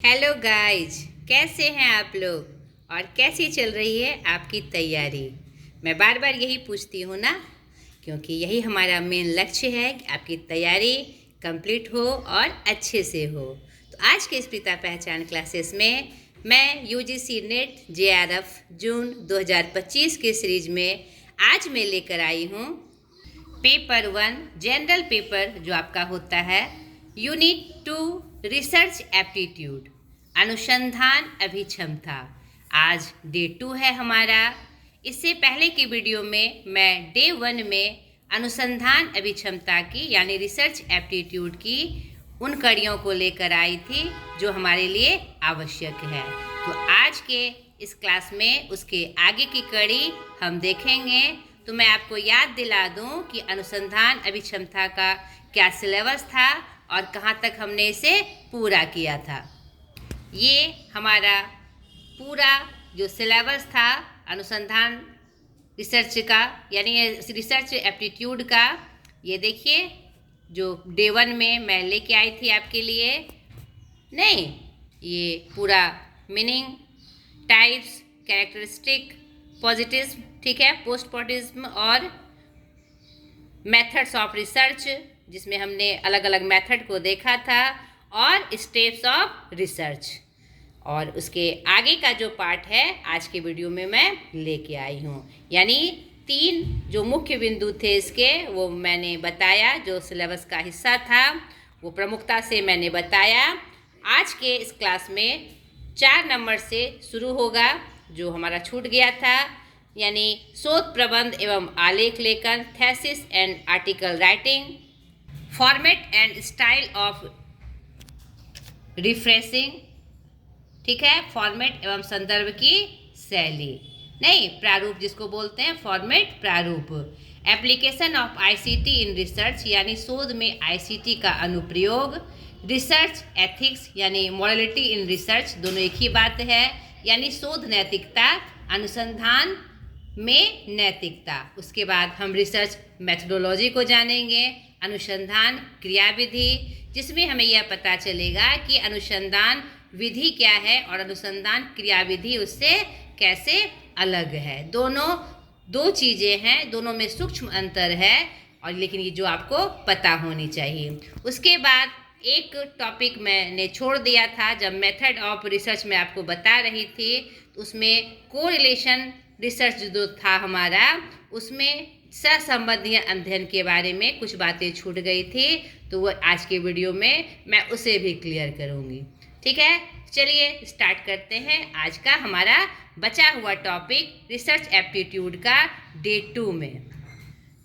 Hello guys, कैसे हैं आप लोग और कैसी चल रही है आपकी तैयारी। मैं बार बार यही पूछती हूँ ना, क्योंकि यही हमारा मेन लक्ष्य है कि आपकी तैयारी कंप्लीट हो और अच्छे से हो। तो आज के इस पिता पहचान क्लासेस में मैं यूजीसी नेट जेआरएफ जून 2025 के सीरीज में आज मैं लेकर आई हूँ पेपर 1 जनरल पेपर, जो आपका होता है यूनिट 2 रिसर्च एप्टीट्यूड, अनुसंधान अभिक्षमता। आज डे 2 है हमारा। इससे पहले के वीडियो में मैं डे 1 में अनुसंधान अभिक्षमता की यानी रिसर्च एप्टीट्यूड की उन कड़ियों को लेकर आई थी जो हमारे लिए आवश्यक है। तो आज के इस क्लास में उसके आगे की कड़ी हम देखेंगे। तो मैं आपको याद दिला दूं कि अनुसंधान अभिक्षमता का क्या सिलेबस था और कहाँ तक हमने इसे पूरा किया था। ये हमारा पूरा जो सिलेबस था अनुसंधान रिसर्च का यानी रिसर्च एप्टीट्यूड का, ये देखिए जो डे 1 में मैं लेके आई थी आपके लिए। नहीं, ये पूरा मीनिंग, टाइप्स, कैरेक्टरिस्टिक, पॉजिटिव्स, ठीक है, पोस्टमॉर्टिज्म और मेथड्स ऑफ रिसर्च, जिसमें हमने अलग अलग मेथड को देखा था, और स्टेप्स ऑफ रिसर्च। और उसके आगे का जो पार्ट है आज के वीडियो में मैं लेके आई हूँ, यानी 3 जो मुख्य बिंदु थे इसके वो मैंने बताया। जो सिलेबस का हिस्सा था वो प्रमुखता से मैंने बताया। आज के इस क्लास में 4 नंबर से शुरू होगा जो हमारा छूट गया था, यानी शोध प्रबंध एवं आलेख लेखन, thesis and article writing, format and style of refreshing, ठीक है, फॉर्मेट एवं संदर्भ की शैली, नहीं प्रारूप जिसको बोलते हैं, फॉर्मेट प्रारूप, application of ICT in research यानी शोध में आईसीटी का अनुप्रयोग, रिसर्च एथिक्स यानी मॉरलिटी इन रिसर्च, दोनों एक ही बात है, यानी शोध नैतिकता, अनुसंधान में नैतिकता। उसके बाद हम रिसर्च मेथडोलॉजी को जानेंगे, अनुसंधान क्रियाविधि, जिसमें हमें यह पता चलेगा कि अनुसंधान विधि क्या है और अनुसंधान क्रियाविधि उससे कैसे अलग है। दोनों 2 चीज़ें हैं, दोनों में सूक्ष्म अंतर है, और लेकिन ये जो आपको पता होनी चाहिए। उसके बाद एक टॉपिक मैंने छोड़ दिया था जब मेथड ऑफ रिसर्च में आपको बता रही थी, तो उसमें कोरिलेशन रिसर्च जो था हमारा, उसमें सहसंबंधी अध्ययन के बारे में कुछ बातें छूट गई थी, तो वो आज के वीडियो में मैं उसे भी क्लियर करूँगी। ठीक है, चलिए स्टार्ट करते हैं आज का हमारा बचा हुआ टॉपिक रिसर्च एप्टीट्यूड का डे 2 में।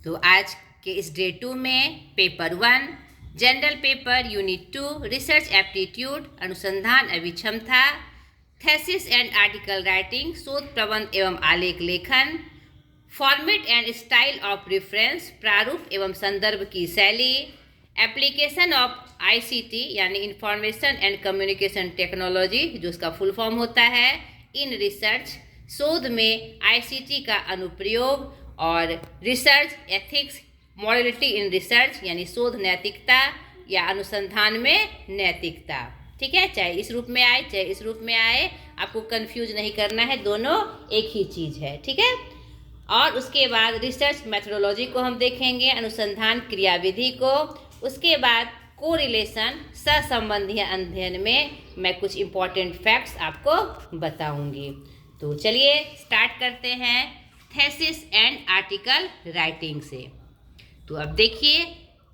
तो आज के इस डे 2 में paper 1 general paper unit 2 research aptitude, अनुसंधान अभिक्षमता, थेसिस एंड आर्टिकल राइटिंग, शोध प्रबंध एवं आलेख लेखन, format and style of reference, प्रारूप एवं संदर्भ की शैली, एप्लीकेशन ऑफ आईसीटी यानी इंफॉर्मेशन एंड कम्युनिकेशन टेक्नोलॉजी, जो उसका फुल फॉर्म होता है, इन रिसर्च, शोध में आईसीटी का अनुप्रयोग, और research ethics, morality in research यानी शोध नैतिकता या अनुसंधान में नैतिकता। ठीक है, चाहे इस रूप में आए चाहे इस रूप में आए, आपको कंफ्यूज नहीं करना है, दोनों एक ही चीज़ है। ठीक है, और उसके बाद रिसर्च मेथडोलॉजी को हम देखेंगे, अनुसंधान क्रियाविधि को। उसके बाद कोरिलेशन, सहसंबंधी अध्ययन में मैं कुछ इम्पॉर्टेंट फैक्ट्स आपको बताऊंगी। तो चलिए स्टार्ट करते हैं थेसिस एंड आर्टिकल राइटिंग से। तो अब देखिए,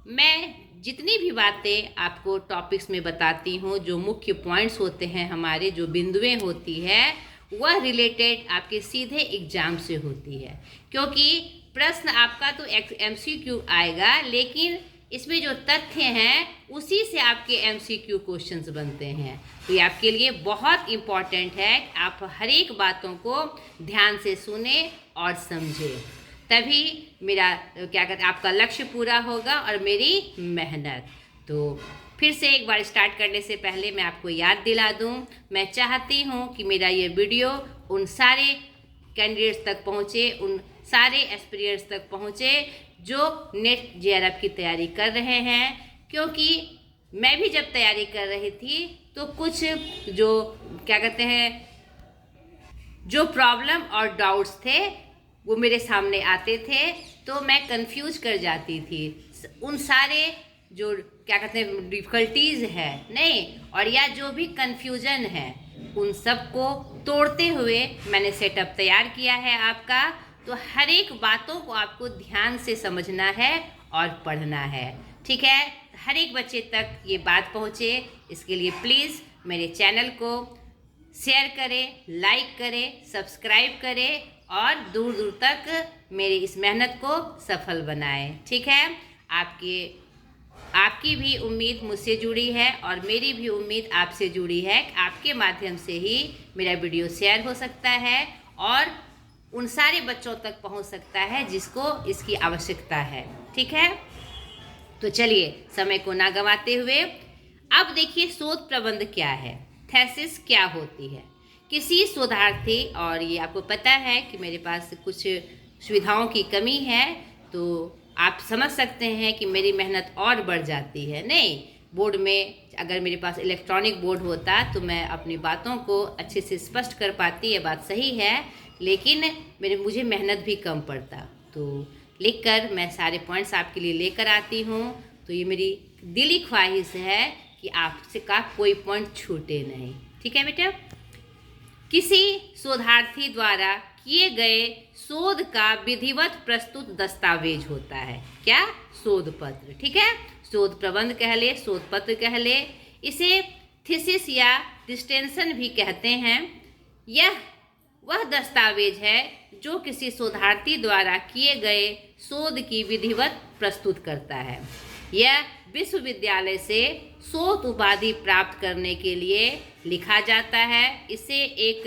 मैं जितनी भी बातें आपको टॉपिक्स में बताती हूँ, जो मुख्य पॉइंट्स होते हैं हमारे, जो बिंदुएं होती है, वह रिलेटेड आपके सीधे एग्जाम से होती है, क्योंकि प्रश्न आपका तो एमसीक्यू आएगा, लेकिन इसमें जो तथ्य हैं उसी से आपके एमसीक्यू क्वेश्चंस बनते हैं। तो ये आपके लिए बहुत इम्पॉर्टेंट है कि आप हर एक बातों को ध्यान से सुने और समझें, तभी मेरा क्या कहते हैं आपका लक्ष्य पूरा होगा और मेरी मेहनत। तो फिर से एक बार स्टार्ट करने से पहले मैं आपको याद दिला दूं, मैं चाहती हूं कि मेरा ये वीडियो उन सारे कैंडिडेट्स तक पहुंचे, उन सारे एस्पिरेंट्स तक पहुंचे जो नेट जेआरएफ की तैयारी कर रहे हैं, क्योंकि मैं भी जब तैयारी कर रही थी तो कुछ जो क्या कहते हैं, जो प्रॉब्लम और डाउट्स थे वो मेरे सामने आते थे, तो मैं कंफ्यूज कर जाती थी। उन सारे जो क्या कहते हैं डिफ़िकल्टीज़ है नहीं, और या जो भी कंफ्यूजन है, उन सब को तोड़ते हुए मैंने सेटअप तैयार किया है आपका। तो हर एक बातों को आपको ध्यान से समझना है और पढ़ना है, ठीक है। हर एक बच्चे तक ये बात पहुँचे, इसके लिए प्लीज़ मेरे चैनल को शेयर करें, लाइक करें, सब्सक्राइब करें और दूर दूर तक मेरी इस मेहनत को सफल बनाएं, ठीक है। आपकी भी उम्मीद मुझसे जुड़ी है और मेरी भी उम्मीद आपसे जुड़ी है। आपके माध्यम से ही मेरा वीडियो शेयर हो सकता है और उन सारे बच्चों तक पहुंच सकता है जिसको इसकी आवश्यकता है, ठीक है। तो चलिए समय को ना गंवाते हुए अब देखिए शोध प्रबंध क्या है, थीसिस क्या होती है। किसी शोधार्थी, और ये आपको पता है कि मेरे पास कुछ सुविधाओं की कमी है, तो आप समझ सकते हैं कि मेरी मेहनत और बढ़ जाती है। नहीं, बोर्ड में अगर मेरे पास इलेक्ट्रॉनिक बोर्ड होता तो मैं अपनी बातों को अच्छे से स्पष्ट कर पाती, ये बात सही है, लेकिन मुझे मेहनत भी कम पड़ता। तो लिखकर मैं सारे पॉइंट्स आपके लिए लेकर आती हूँ। तो ये मेरी दिली ख्वाहिश है कि आपसे का कोई पॉइंट छूटे नहीं, ठीक है बेटा। किसी शोधार्थी द्वारा किए गए शोध का विधिवत प्रस्तुत दस्तावेज होता है क्या, शोध पत्र, ठीक है। शोध प्रबंध कह ले, शोध पत्र कह ले, इसे थीसिस या डिस्टेंशन भी कहते हैं। यह वह दस्तावेज है जो किसी शोधार्थी द्वारा किए गए शोध की विधिवत प्रस्तुत करता है। यह विश्वविद्यालय से शोध उपाधि प्राप्त करने के लिए लिखा जाता है। इसे एक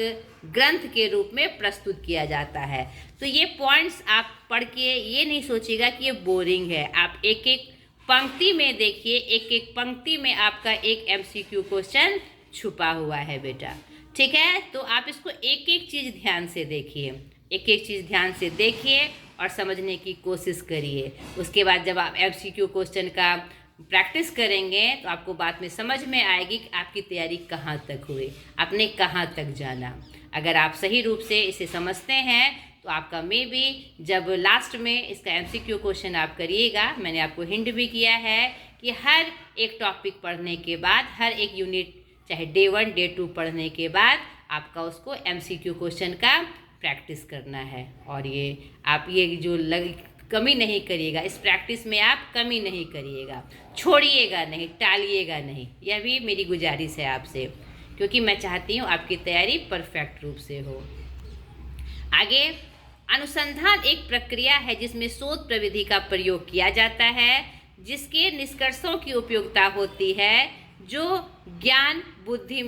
ग्रंथ के रूप में प्रस्तुत किया जाता है। तो ये पॉइंट्स आप पढ़ के ये नहीं सोचिएगा कि ये बोरिंग है। आप एक एक पंक्ति में देखिए, एक एक पंक्ति में आपका एक MCQ क्वेश्चन छुपा हुआ है बेटा, ठीक है। तो आप इसको एक एक चीज़ ध्यान से देखिए, एक एक चीज़ ध्यान से देखिए और समझने की कोशिश करिए। उसके बाद जब आप MCQ क्वेश्चन का प्रैक्टिस करेंगे तो आपको बात में समझ में आएगी कि आपकी तैयारी कहाँ तक हुई, आपने कहाँ तक जाना। अगर आप सही रूप से इसे समझते हैं तो आपका मे बी जब लास्ट में इसका MCQ क्वेश्चन आप करिएगा, मैंने आपको हिंट भी किया है कि हर एक टॉपिक पढ़ने के बाद, हर एक यूनिट चाहे डे 1 डे 2 पढ़ने के बाद आपका उसको MCQ क्वेश्चन का प्रैक्टिस करना है। और आप जो कमी नहीं करिएगा, इस प्रैक्टिस में आप कमी नहीं करिएगा, छोड़िएगा नहीं, टालिएगा नहीं। यह भी मेरी गुजारिश है आपसे, क्योंकि मैं चाहती हूँ आपकी तैयारी परफेक्ट रूप से हो। आगे, अनुसंधान एक प्रक्रिया है जिसमें शोध प्रविधि का प्रयोग किया जाता है, जिसके निष्कर्षों की उपयोगिता होती है, जो ज्ञान बुद्धि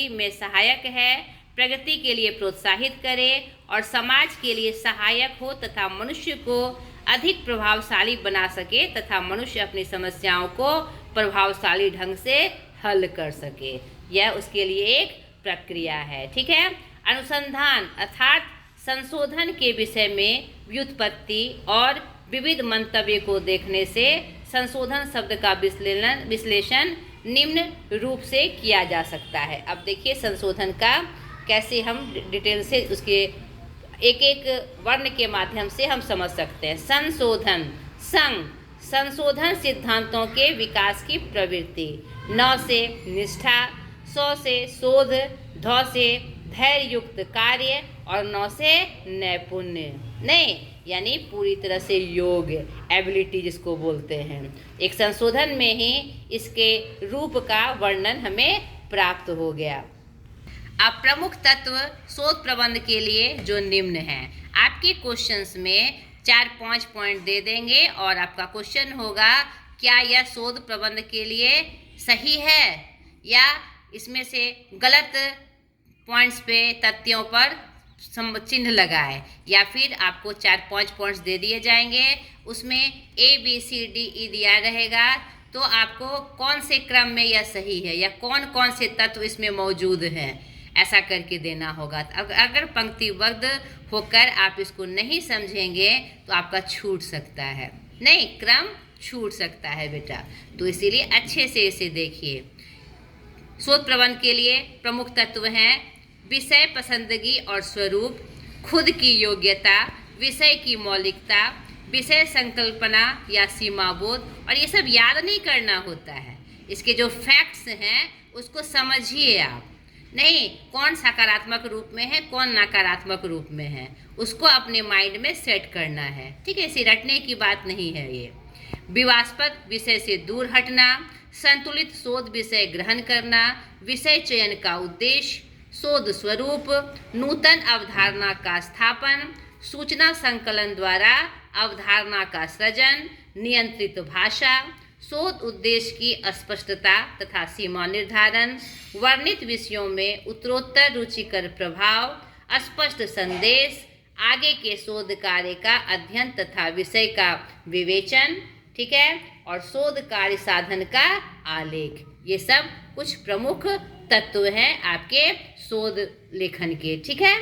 में सहायक है, प्रगति के लिए प्रोत्साहित करे और समाज के लिए सहायक हो तथा मनुष्य को अधिक प्रभावशाली बना सके तथा मनुष्य अपनी समस्याओं को प्रभावशाली ढंग से हल कर सके। यह उसके लिए एक प्रक्रिया है, ठीक है। अनुसंधान अर्थात संशोधन के विषय में व्युत्पत्ति और विविध मंतव्य को देखने से संशोधन शब्द का विश्लेषण निम्न रूप से किया जा सकता है। अब देखिए संशोधन का कैसे हम डिटेल से उसके एक एक वर्ण के माध्यम से हम समझ सकते हैं। संशोधन, संशोधन सिद्धांतों के विकास की प्रवृत्ति, न से निष्ठा, सौ से शोध, ध से धैर्य युक्त कार्य और न से नैपुण्य, नहीं यानी पूरी तरह से योग, एबिलिटी जिसको बोलते हैं। एक संशोधन में ही इसके रूप का वर्णन हमें प्राप्त हो गया। अब प्रमुख तत्व शोध प्रबंध के लिए जो निम्न हैं, आपके क्वेश्चंस में 4-5 पॉइंट दे देंगे और आपका क्वेश्चन होगा क्या यह शोध प्रबंध के लिए सही है या इसमें से गलत पॉइंट्स पे तथ्यों पर चिन्ह लगाए, या फिर आपको 4-5 पॉइंट्स दे दिए जाएंगे, उसमें ABCDE दिया रहेगा, तो आपको कौन से क्रम में यह सही है या कौन कौन से तत्व इसमें मौजूद हैं, ऐसा करके देना होगा। अगर पंक्तिबद्ध होकर आप इसको नहीं समझेंगे तो आपका छूट सकता है। नहीं, क्रम छूट सकता है बेटा, तो इसीलिए अच्छे से इसे देखिए। शोध प्रबंध के लिए प्रमुख तत्व हैं विषय पसंदगी और स्वरूप, खुद की योग्यता, विषय की मौलिकता, विषय संकल्पना या सीमाबोध। और ये सब याद नहीं करना होता है, इसके जो फैक्ट्स हैं उसको समझिए आप। नहीं कौन सकारात्मक रूप में है कौन नकारात्मक रूप में है, उसको अपने माइंड में सेट करना है। ठीक है, इसे रटने की बात नहीं है ये। विवादास्पद विषय से दूर हटना, संतुलित शोध विषय ग्रहण करना, विषय चयन का उद्देश्य, शोध स्वरूप, नूतन अवधारणा का स्थापन, सूचना संकलन द्वारा अवधारणा का सृजन, नियंत्रित भाषा, शोध उद्देश्य की स्पष्टता तथा सीमा निर्धारण, वर्णित विषयों में उत्तरोत्तर रुचिकर प्रभाव, स्पष्ट संदेश, आगे के शोध कार्य का अध्ययन तथा विषय का विवेचन। ठीक है, और शोध कार्य साधन का आलेख। ये सब कुछ प्रमुख तत्व हैं आपके शोध लेखन के। ठीक है,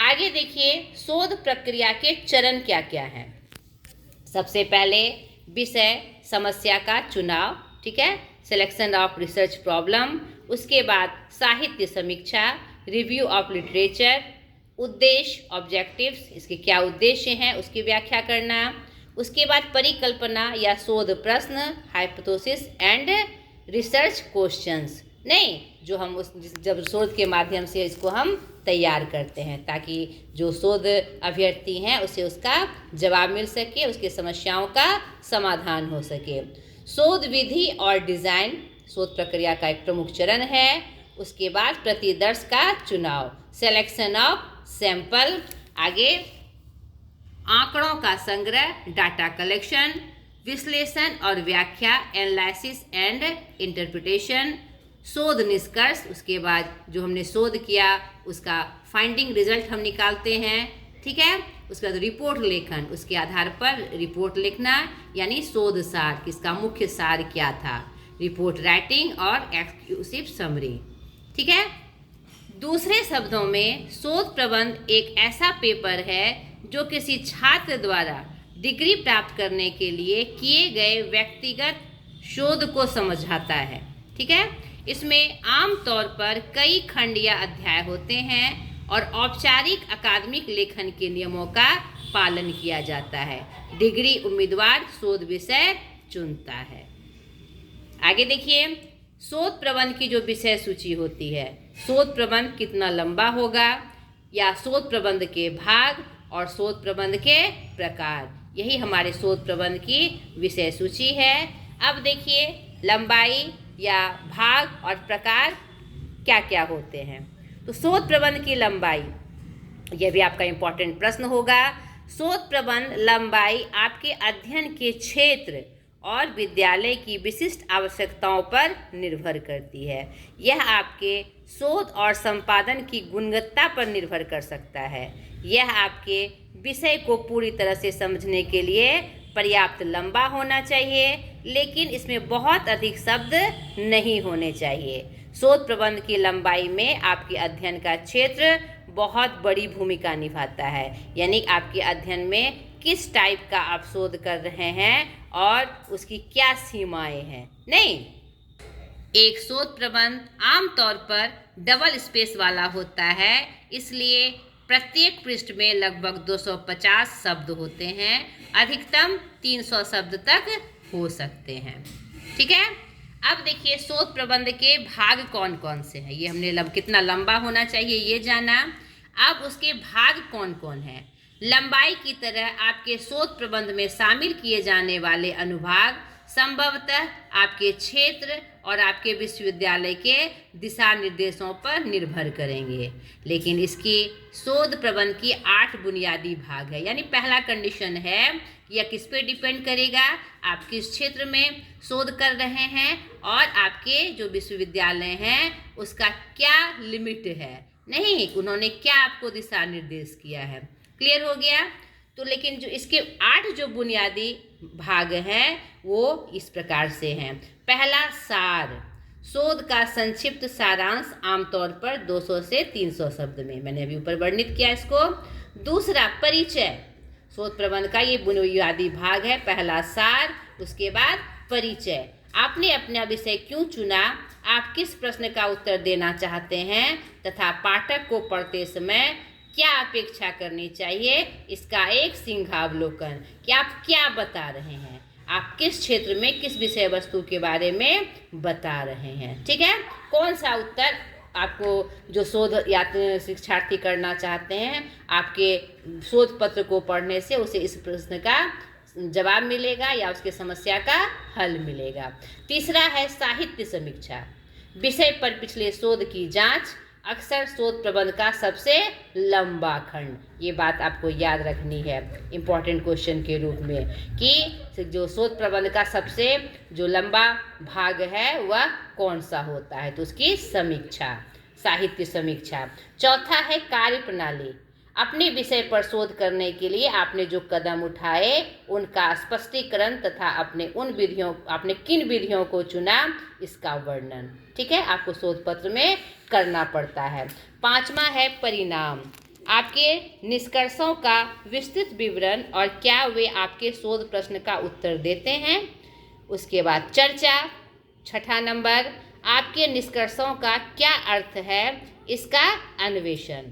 आगे देखिए शोध प्रक्रिया के चरण क्या क्या हैं। सबसे पहले विषय समस्या का चुनाव, ठीक है, सिलेक्शन ऑफ रिसर्च प्रॉब्लम। उसके बाद साहित्य समीक्षा, रिव्यू ऑफ लिटरेचर, उद्देश्य ऑब्जेक्टिव्स, इसके क्या उद्देश्य हैं उसकी व्याख्या करना। उसके बाद परिकल्पना या शोध प्रश्न, हाइपोथेसिस एंड रिसर्च क्वेश्चंस। नहीं जो हम जब शोध के माध्यम से इसको हम तैयार करते हैं ताकि जो शोध अभ्यर्थी हैं उसे उसका जवाब मिल सके, उसकी समस्याओं का समाधान हो सके। शोध विधि और डिज़ाइन शोध प्रक्रिया का एक प्रमुख चरण है। उसके बाद प्रतिदर्श का चुनाव, सिलेक्शन ऑफ सैंपल। आगे आंकड़ों का संग्रह, डाटा कलेक्शन, विश्लेषण और व्याख्या, एनालिसिस एंड इंटरप्रिटेशन, शोध निष्कर्ष। उसके बाद जो हमने शोध किया उसका फाइंडिंग रिजल्ट हम निकालते हैं। ठीक है, उसके बाद रिपोर्ट लेखन, उसके आधार पर रिपोर्ट लिखना यानी शोध सार, किसका मुख्य सार क्या था, रिपोर्ट राइटिंग और एक्सक्लूसिव समरी। ठीक है, दूसरे शब्दों में शोध प्रबंध एक ऐसा पेपर है जो किसी छात्र द्वारा डिग्री प्राप्त करने के लिए किए गए व्यक्तिगत शोध को समझाता है। ठीक है, इसमें आमतौर पर कई खंड या अध्याय होते हैं और औपचारिक अकादमिक लेखन के नियमों का पालन किया जाता है। डिग्री उम्मीदवार शोध विषय चुनता है। आगे देखिए शोध प्रबंध की जो विषय सूची होती है, शोध प्रबंध कितना लंबा होगा या शोध प्रबंध के भाग और शोध प्रबंध के प्रकार, यही हमारे शोध प्रबंध की विषय सूची है। अब देखिए लंबाई या भाग और प्रकार क्या क्या होते हैं। तो शोध प्रबंध की लंबाई, यह भी आपका इम्पोर्टेंट प्रश्न होगा। शोध प्रबंध लंबाई आपके अध्ययन के क्षेत्र और विद्यालय की विशिष्ट आवश्यकताओं पर निर्भर करती है। यह आपके शोध और संपादन की गुणवत्ता पर निर्भर कर सकता है। यह आपके विषय को पूरी तरह से समझने के लिए पर्याप्त लंबा होना चाहिए, लेकिन इसमें बहुत अधिक शब्द नहीं होने चाहिए। शोध प्रबंध की लंबाई में आपके अध्ययन का क्षेत्र बहुत बड़ी भूमिका निभाता है, यानी आपके अध्ययन में किस टाइप का आप शोध कर रहे हैं और उसकी क्या सीमाएं हैं। नहीं, एक शोध प्रबंध आमतौर पर डबल स्पेस वाला होता है, इसलिए प्रत्येक पृष्ठ में लगभग 250 शब्द होते हैं, अधिकतम 300 शब्द तक हो सकते हैं। ठीक है, अब देखिए शोध प्रबंध के भाग कौन कौन से हैं, ये हमने कितना लंबा होना चाहिए ये जाना। अब उसके भाग कौन कौन हैं। लंबाई की तरह आपके शोध प्रबंध में शामिल किए जाने वाले अनुभाग संभवतः आपके क्षेत्र और आपके विश्वविद्यालय के दिशा निर्देशों पर निर्भर करेंगे, लेकिन इसकी शोध प्रबंध की 8 बुनियादी भाग है। यानी पहला कंडीशन है कि यह किस पे डिपेंड करेगा, आप किस क्षेत्र में शोध कर रहे हैं और आपके जो विश्वविद्यालय हैं उसका क्या लिमिट है, नहीं उन्होंने क्या आपको दिशा निर्देश किया है। क्लियर हो गया। तो लेकिन जो इसके 8 जो बुनियादी भाग हैं वो इस प्रकार से हैं। पहला सार, शोध का संक्षिप्त सारांश आमतौर पर 200 से 300 शब्द में, मैंने अभी ऊपर वर्णित किया इसको। दूसरा परिचय, शोध प्रबंध का ये बुनियादी भाग है। पहला सार, उसके बाद परिचय। आपने अपना विषय क्यों चुना, आप किस प्रश्न का उत्तर देना चाहते हैं तथा पाठक को पढ़ते समय क्या अपेक्षा करनी चाहिए, इसका एक सिंहावलोकन कि आप क्या बता रहे हैं, आप किस क्षेत्र में किस विषय वस्तु के बारे में बता रहे हैं। ठीक है, कौन सा उत्तर आपको जो शोध या शिक्षार्थी करना चाहते हैं, आपके शोध पत्र को पढ़ने से उसे इस प्रश्न का जवाब मिलेगा या उसके समस्या का हल मिलेगा। तीसरा है साहित्य समीक्षा। विषय पर पिछले शोध की जांच अक्सर शोध प्रबंध का सबसे लंबा खंड। ये बात आपको याद रखनी है इम्पॉर्टेंट क्वेश्चन के रूप में कि जो शोध प्रबंध का सबसे जो लंबा भाग है वह कौन सा होता है, तो उसकी समीक्षा, साहित्य समीक्षा। चौथा है कार्य प्रणाली। अपने विषय पर शोध करने के लिए आपने जो कदम उठाए उनका स्पष्टीकरण तथा आपने किन विधियों को चुना इसका वर्णन। ठीक है, आपको शोध पत्र में करना पड़ता है। पांचवा है परिणाम। आपके निष्कर्षों का विस्तृत विवरण और क्या वे आपके शोध प्रश्न का उत्तर देते हैं। उसके बाद चर्चा, छठा नंबर, आपके निष्कर्षों का क्या अर्थ है इसका अन्वेषण,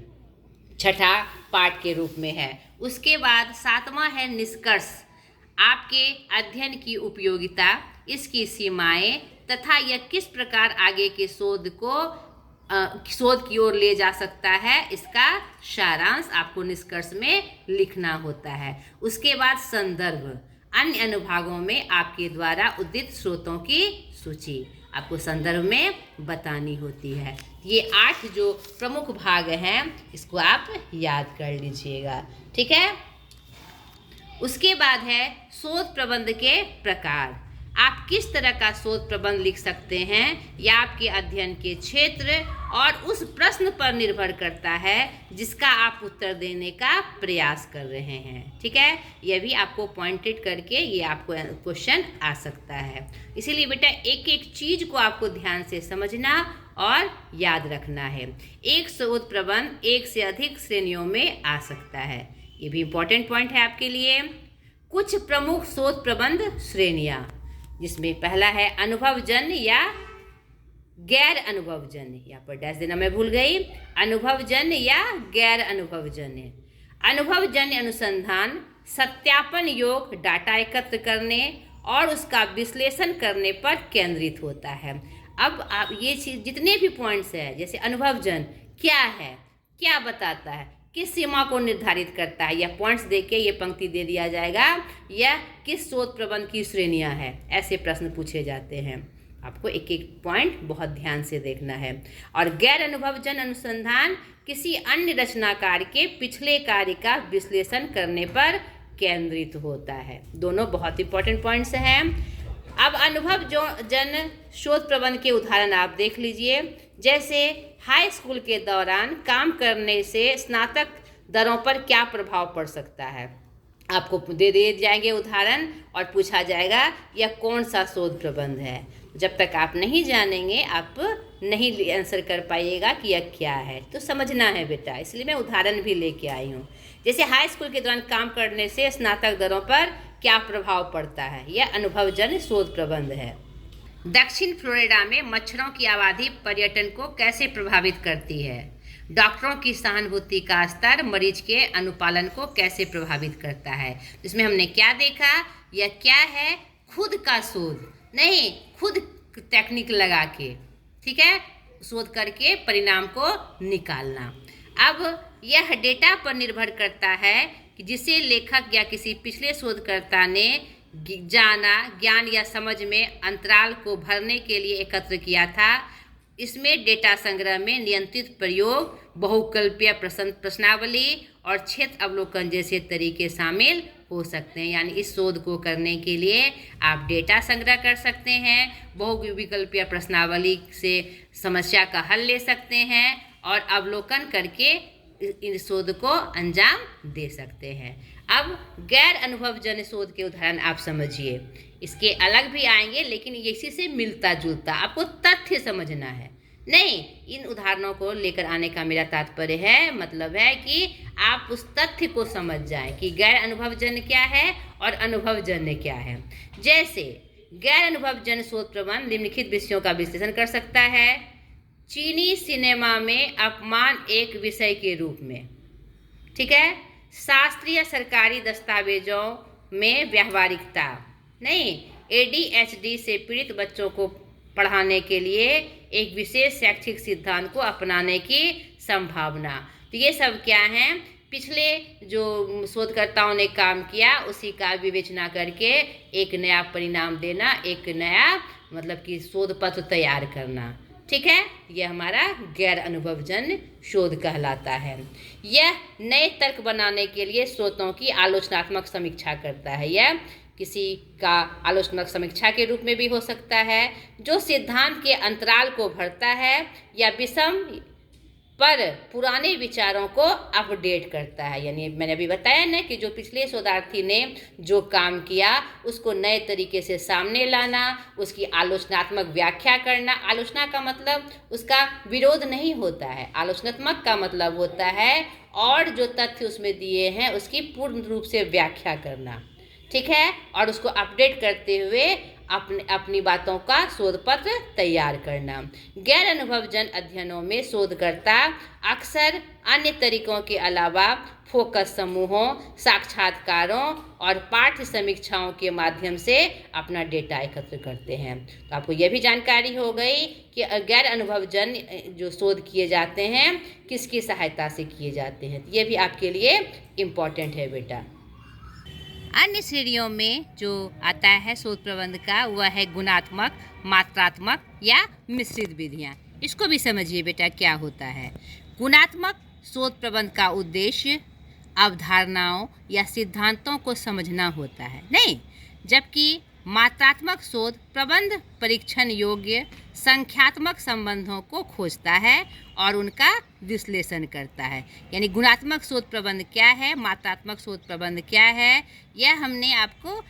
छठा पाठ के रूप में है। उसके बाद सातवां है निष्कर्ष। आपके अध्ययन की उपयोगिता, इसकी सीमाएं तथा यह किस प्रकार आगे के शोध की ओर ले जा सकता है, इसका सारांश आपको निष्कर्ष में लिखना होता है। उसके बाद संदर्भ, अन्य अनुभागों में आपके द्वारा उद्धृत स्रोतों की सूची आपको संदर्भ में बतानी होती है। ये 8 जो प्रमुख भाग हैं इसको आप याद कर लीजिएगा। ठीक है, उसके बाद है शोध प्रबंध के प्रकार। आप किस तरह का शोध प्रबंध लिख सकते हैं यह आपके अध्ययन के क्षेत्र और उस प्रश्न पर निर्भर करता है जिसका आप उत्तर देने का प्रयास कर रहे हैं। ठीक है, यह भी आपको पॉइंटेड करके ये आपको क्वेश्चन आ सकता है। इसीलिए बेटा एक एक चीज को आपको ध्यान से समझना और याद रखना है। एक शोध प्रबंध एक से अधिक श्रेणियों में आ सकता है, ये भी इम्पोर्टेंट पॉइंट है आपके लिए। कुछ प्रमुख शोध प्रबंध श्रेणियाँ, जिसमें पहला है अनुभवजन्य या गैर अनुभवजन्य। यहाँ पर डैश देना मैं भूल गई। अनुभवजन्य या गैर अनुभवजन्य। अनुभवजन्य अनुसंधान सत्यापन योग्य डाटा एकत्र करने और उसका विश्लेषण करने पर केंद्रित होता है। अब आप ये चीज जितने भी पॉइंट्स है, जैसे अनुभवजन्य क्या है, क्या बताता है, किस सीमा को निर्धारित करता है, या पॉइंट्स देके ये पंक्ति दे दिया जाएगा, या किस शोध प्रबंध की श्रेणियां हैं, ऐसे प्रश्न पूछे जाते हैं। आपको एक एक पॉइंट बहुत ध्यान से देखना है। और गैर अनुभवजन अनुसंधान किसी अन्य रचनाकार के पिछले कार्य का विश्लेषण करने पर केंद्रित होता है। दोनों बहुत इंपॉर्टेंट पॉइंट्स हैं। अब अनुभवजन शोध प्रबंध के उदाहरण आप देख लीजिए। जैसे हाई स्कूल के दौरान काम करने से स्नातक दरों पर क्या प्रभाव पड़ सकता है, आपको दे जाएंगे उदाहरण और पूछा जाएगा यह कौन सा शोध प्रबंध है। जब तक आप नहीं जानेंगे आप नहीं आंसर कर पाइएगा कि यह क्या है, तो समझना है बेटा, इसलिए मैं उदाहरण भी लेके आई हूँ। जैसे हाई स्कूल के दौरान काम करने से स्नातक दरों पर क्या प्रभाव पड़ता है, यह अनुभवजन्य शोध प्रबंध है। दक्षिण फ्लोरिडा में मच्छरों की आबादी पर्यटन को कैसे प्रभावित करती है। डॉक्टरों की सहानुभूति का स्तर मरीज के अनुपालन को कैसे प्रभावित करता है। इसमें हमने क्या देखा, यह क्या है, खुद का शोध नहीं, खुद टेक्निक लगा के, ठीक है, शोध करके परिणाम को निकालना। अब यह डेटा पर निर्भर करता है कि जिसे लेखक या किसी पिछले शोधकर्ता ने ज्ञान या समझ में अंतराल को भरने के लिए एकत्र किया था। इसमें डेटा संग्रह में नियंत्रित प्रयोग, बहुकल्पीय प्रश्नावली और क्षेत्र अवलोकन जैसे तरीके शामिल हो सकते हैं। यानी इस शोध को करने के लिए आप डेटा संग्रह कर सकते हैं, बहुविकल्पीय प्रश्नावली से समस्या का हल ले सकते हैं और अवलोकन करके इस शोध को अंजाम दे सकते हैं। अब गैर अनुभवजन्य शोध के उदाहरण आप समझिए। इसके अलग भी आएंगे लेकिन इसी से मिलता जुलता, आपको तथ्य समझना है, नहीं, इन उदाहरणों को लेकर आने का मेरा तात्पर्य है, मतलब है कि आप उस तथ्य को समझ जाएं कि गैर अनुभवजन्य क्या है और अनुभवजन्य क्या है। जैसे गैर अनुभवजन्य शोध प्रबंध निम्नलिखित विषयों का विश्लेषण कर सकता है। चीनी सिनेमा में अपमान एक विषय के रूप में, ठीक है। शास्त्रीय सरकारी दस्तावेजों में व्यावहारिकता, नहीं, ADHD से पीड़ित बच्चों को पढ़ाने के लिए एक विशेष शैक्षिक सिद्धांत को अपनाने की संभावना। तो ये सब क्या है, पिछले जो शोधकर्ताओं ने काम किया उसी का विवेचना करके एक नया परिणाम देना, एक नया मतलब कि शोध पत्र तैयार करना, ठीक है। यह हमारा गैर अनुभवजन्य शोध कहलाता है। यह नए तर्क बनाने के लिए स्रोतों की आलोचनात्मक समीक्षा करता है। यह किसी का आलोचनात्मक समीक्षा के रूप में भी हो सकता है, जो सिद्धांत के अंतराल को भरता है या विषम पर पुराने विचारों को अपडेट करता है। यानी मैंने अभी बताया ना कि जो पिछले शोधार्थी ने जो काम किया उसको नए तरीके से सामने लाना, उसकी आलोचनात्मक व्याख्या करना। आलोचना का मतलब उसका विरोध नहीं होता है, आलोचनात्मक का मतलब होता है और जो तथ्य उसमें दिए हैं उसकी पूर्ण रूप से व्याख्या करना, ठीक है, और उसको अपडेट करते हुए अपनी बातों का शोध पत्र तैयार करना। गैर अनुभवजन्य अध्ययनों में शोधकर्ता अक्सर अन्य तरीकों के अलावा फोकस समूहों, साक्षात्कारों और पाठ्य समीक्षाओं के माध्यम से अपना डेटा एकत्र करते हैं। तो आपको यह भी जानकारी हो गई कि गैर अनुभवजन्य जो शोध किए जाते हैं किसकी सहायता से किए जाते हैं। ये भी आपके लिए इम्पॉर्टेंट है बेटा। अन्य श्रेणियों में जो आता है शोध प्रबंध का वह है गुणात्मक, मात्रात्मक या मिश्रित विधियाँ। इसको भी समझिए बेटा क्या होता है। गुणात्मक शोध प्रबंध का उद्देश्य अवधारणाओं या सिद्धांतों को समझना होता है, नहीं, जबकि मात्रात्मक शोध प्रबंध परीक्षण योग्य संख्यात्मक संबंधों को खोजता है और उनका विश्लेषण करता है। यानी गुणात्मक शोध प्रबंध क्या है, मात्रात्मक शोध प्रबंध क्या है, यह हमने आपको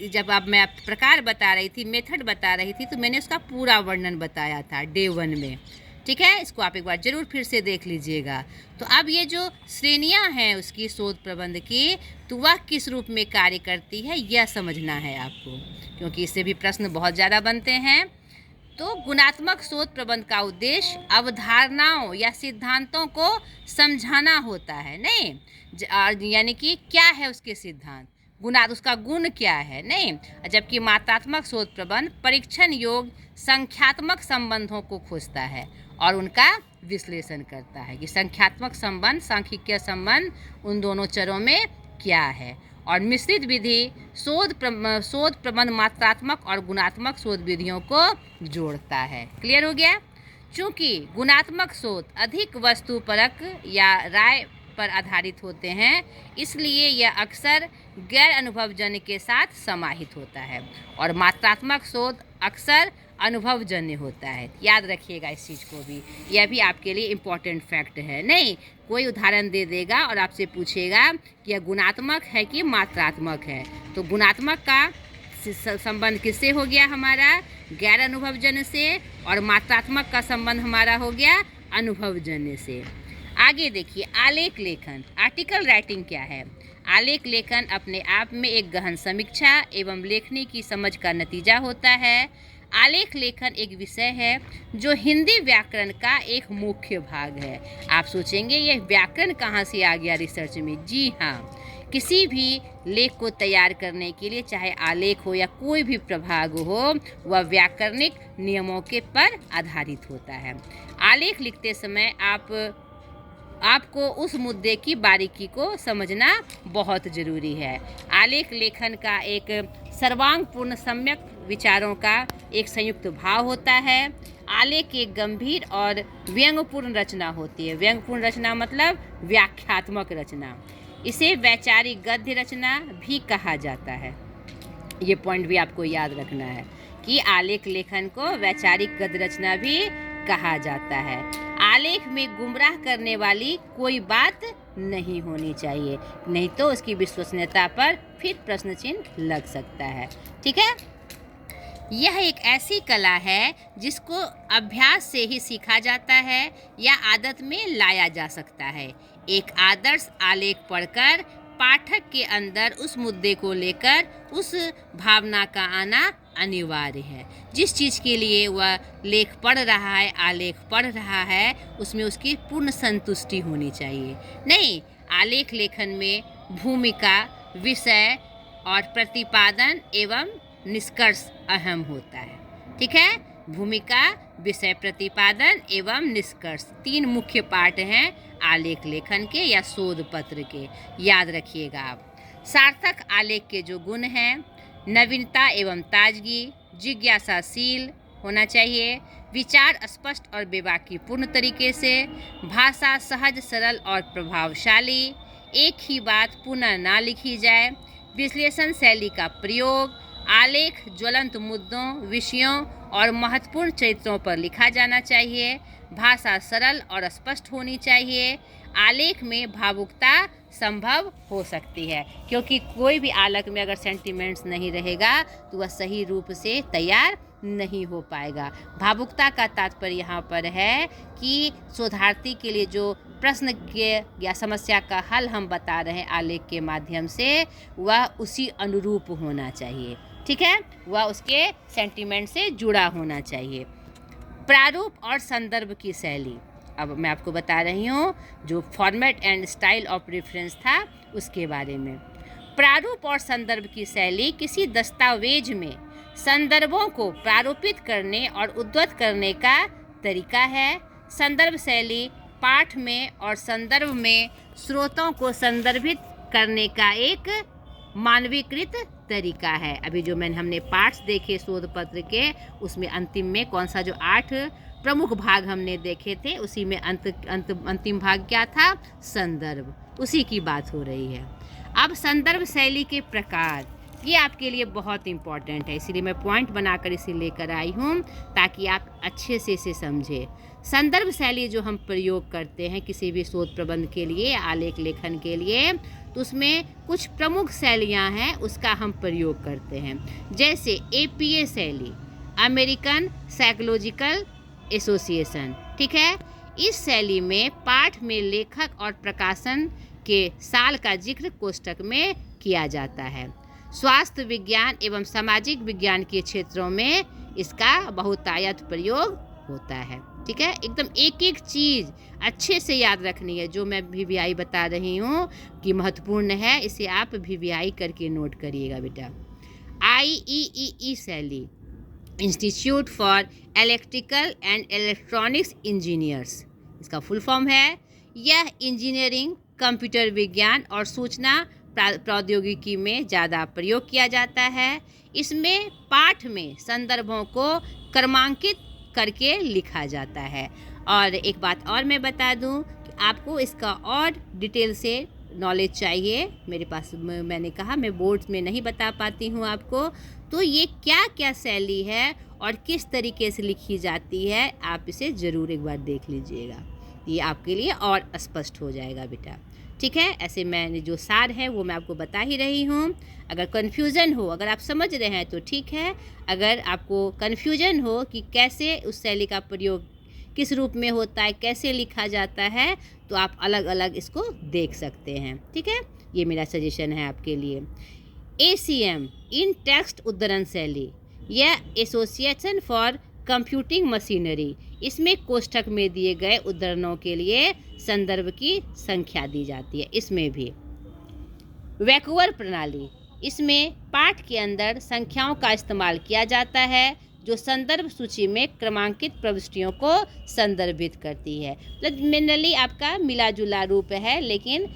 जब मैं प्रकार बता रही थी, मेथड बता रही थी, तो मैंने उसका पूरा वर्णन बताया था डे 1 में, ठीक है। इसको आप एक बार जरूर फिर से देख लीजिएगा। तो अब ये जो श्रेणियां हैं उसकी शोध प्रबंध की, तो वह किस रूप में कार्य करती है यह समझना है आपको, क्योंकि इससे भी प्रश्न बहुत ज़्यादा बनते हैं। तो गुणात्मक शोध प्रबंध का उद्देश्य अवधारणाओं या सिद्धांतों को समझाना होता है, नहीं, यानी कि क्या है उसके सिद्धांत, उसका गुण क्या है, नहीं। जबकि मात्रात्मक शोध प्रबंध परीक्षण योग्य संख्यात्मक संबंधों को खोजता है और उनका विश्लेषण करता है कि संख्यात्मक संबंध, सांख्यिकीय संबंध उन दोनों चरों में क्या है। और मिश्रित विधि शोध प्रबंध मात्रात्मक और गुणात्मक शोध विधियों को जोड़ता है। क्लियर हो गया। चूँकि गुणात्मक शोध अधिक वस्तुपरक या राय पर आधारित होते हैं, इसलिए यह अक्सर गैर अनुभवजन्य के साथ समाहित होता है और मात्रात्मक शोध अक्सर अनुभवजन्य होता है। याद रखिएगा इस चीज़ को भी, यह भी आपके लिए इम्पॉर्टेंट फैक्ट है। नहीं, कोई उदाहरण दे देगा और आपसे पूछेगा कि यह गुणात्मक है कि मात्रात्मक है, तो गुणात्मक का संबंध किससे हो गया हमारा, गैर अनुभवजन्य से, और मात्रात्मक का संबंध हमारा हो गया अनुभवजन्य से। आगे देखिए, आलेख लेखन, आर्टिकल राइटिंग क्या है। आलेख लेखन अपने आप में एक गहन समीक्षा एवं लेखनी की समझ का नतीजा होता है। आलेख लेखन एक विषय है जो हिंदी व्याकरण का एक मुख्य भाग है। आप सोचेंगे ये व्याकरण कहाँ से आ गया रिसर्च में। जी हाँ, किसी भी लेख को तैयार करने के लिए चाहे आलेख हो या कोई भी प्रभाग हो, वह व्याकरणिक नियमों के पर आधारित होता है। आलेख लिखते समय आपको उस मुद्दे की बारीकी को समझना बहुत ज़रूरी है। आलेख लेखन का एक सर्वांगपूर्ण सम्यक विचारों का एक संयुक्त भाव होता है। आलेख एक गंभीर और व्यंग्यपूर्ण रचना होती है। व्यंग्यपूर्ण रचना मतलब व्याख्यात्मक रचना। इसे वैचारिक गद्य रचना भी कहा जाता है। ये पॉइंट भी आपको याद रखना है कि आलेख लेखन को वैचारिक गद्य रचना भी कहा जाता है। आलेख में गुमराह करने वाली कोई बात नहीं होनी चाहिए, नहीं तो उसकी विश्वसनीयता पर फिर प्रश्न चिन्ह लग सकता है। ठीक है, यह एक ऐसी कला है जिसको अभ्यास से ही सीखा जाता है या आदत में लाया जा सकता है। एक आदर्श आलेख पढ़कर पाठक के अंदर उस मुद्दे को लेकर उस भावना का आना अनिवार्य है। जिस चीज़ के लिए वह लेख पढ़ रहा है, आलेख पढ़ रहा है, उसमें उसकी पूर्ण संतुष्टि होनी चाहिए। नहीं, आलेख लेखन में भूमिका, विषय और प्रतिपादन एवं निष्कर्ष अहम होता है। ठीक है, भूमिका, विषय, प्रतिपादन एवं निष्कर्ष 3 मुख्य पार्ट हैं आलेख लेखन के या शोध पत्र के। याद रखिएगा आप। सार्थक आलेख के जो गुण हैं, नवीनता एवं ताजगी, जिज्ञासाशील होना चाहिए, विचार स्पष्ट और बेबाकीपूर्ण तरीके से, भाषा सहज, सरल और प्रभावशाली, एक ही बात पुनः ना लिखी जाए, विश्लेषण शैली का प्रयोग, आलेख ज्वलंत मुद्दों, विषयों और महत्वपूर्ण चरित्रों पर लिखा जाना चाहिए, भाषा सरल और स्पष्ट होनी चाहिए, आलेख में भावुकता संभव हो सकती है, क्योंकि कोई भी आलेख में अगर सेंटिमेंट्स नहीं रहेगा तो वह सही रूप से तैयार नहीं हो पाएगा। भावुकता का तात्पर्य यहाँ पर है कि शोधार्थी के लिए जो प्रश्न के या समस्या का हल हम बता रहे हैं आलेख के माध्यम से, वह उसी अनुरूप होना चाहिए। ठीक है, वह उसके सेंटिमेंट से जुड़ा होना चाहिए। प्रारूप और संदर्भ की शैली, अब मैं आपको बता रही हूँ जो format and style of reference था उसके बारे में। प्रारूप और संदर्भ की शैली किसी दस्तावेज में संदर्भों को प्रारूपित करने और उद्धृत करने का तरीका है। संदर्भ शैली पाठ में और संदर्भ में स्रोतों को संदर्भित करने का एक मानवीकृत तरीका है। अभी जो हमने पार्ट्स देखे शोध पत्र के, उसमें अंतिम में कौन सा जो 8 प्रमुख भाग हमने देखे थे, उसी में अंतिम भाग क्या था? संदर्भ। उसी की बात हो रही है। अब संदर्भ शैली के प्रकार, ये आपके लिए बहुत इम्पॉर्टेंट है, इसीलिए मैं पॉइंट बनाकर इसे लेकर आई हूँ ताकि आप अच्छे से इसे समझें। संदर्भ शैली जो हम प्रयोग करते हैं किसी भी शोध प्रबंध के लिए, आलेख लेखन के लिए, तो उसमें कुछ प्रमुख शैलियाँ हैं, उसका हम प्रयोग करते हैं। जैसे APA शैली, अमेरिकन साइकोलॉजिकल एसोसिएशन। ठीक है, इस शैली में पाठ में लेखक और प्रकाशन के साल का जिक्र कोष्ठक में किया जाता है। स्वास्थ्य विज्ञान एवं सामाजिक विज्ञान के क्षेत्रों में इसका बहुतायत प्रयोग होता है। ठीक है, एकदम एक एक चीज़ अच्छे से याद रखनी है। जो मैं VVI बता रही हूँ कि महत्वपूर्ण है, इसे आप VVI करके नोट करिएगा बेटा। IEEE शैली, institute for electrical and electronics engineers, इसका फुल फॉर्म है। यह इंजीनियरिंग, कंप्यूटर विज्ञान और सूचना प्रौद्योगिकी में ज़्यादा प्रयोग किया जाता है। इसमें पाठ में संदर्भों को क्रमांकित करके लिखा जाता है। और एक बात और मैं बता दूं कि आपको इसका और डिटेल से नॉलेज चाहिए, मेरे पास मैंने कहा मैं बोर्ड्स में नहीं बता पाती हूं आपको, तो ये क्या क्या शैली है और किस तरीके से लिखी जाती है, आप इसे ज़रूर एक बार देख लीजिएगा, ये आपके लिए और स्पष्ट हो जाएगा बेटा। ठीक है, ऐसे मैंने जो सार है वो मैं आपको बता ही रही हूँ। अगर कन्फ्यूज़न हो, अगर आप समझ रहे हैं तो ठीक है, अगर आपको कन्फ्यूजन हो कि कैसे उस शैली का प्रयोग किस रूप में होता है, कैसे लिखा जाता है, तो आप अलग अलग इसको देख सकते हैं। ठीक है, ये मेरा सजेशन है आपके लिए। ACM, इन टेक्स्ट उद्धरण शैली, यह एसोसिएशन फॉर कंप्यूटिंग मशीनरी, इसमें कोष्ठक में दिए गए उद्धरणों के लिए संदर्भ की संख्या दी जाती है। इसमें भी वैक्यूअर प्रणाली, इसमें पाठ के अंदर संख्याओं का इस्तेमाल किया जाता है जो संदर्भ सूची में क्रमांकित प्रविष्टियों को संदर्भित करती है। मतलब जनरली आपका मिला जुला रूप है, लेकिन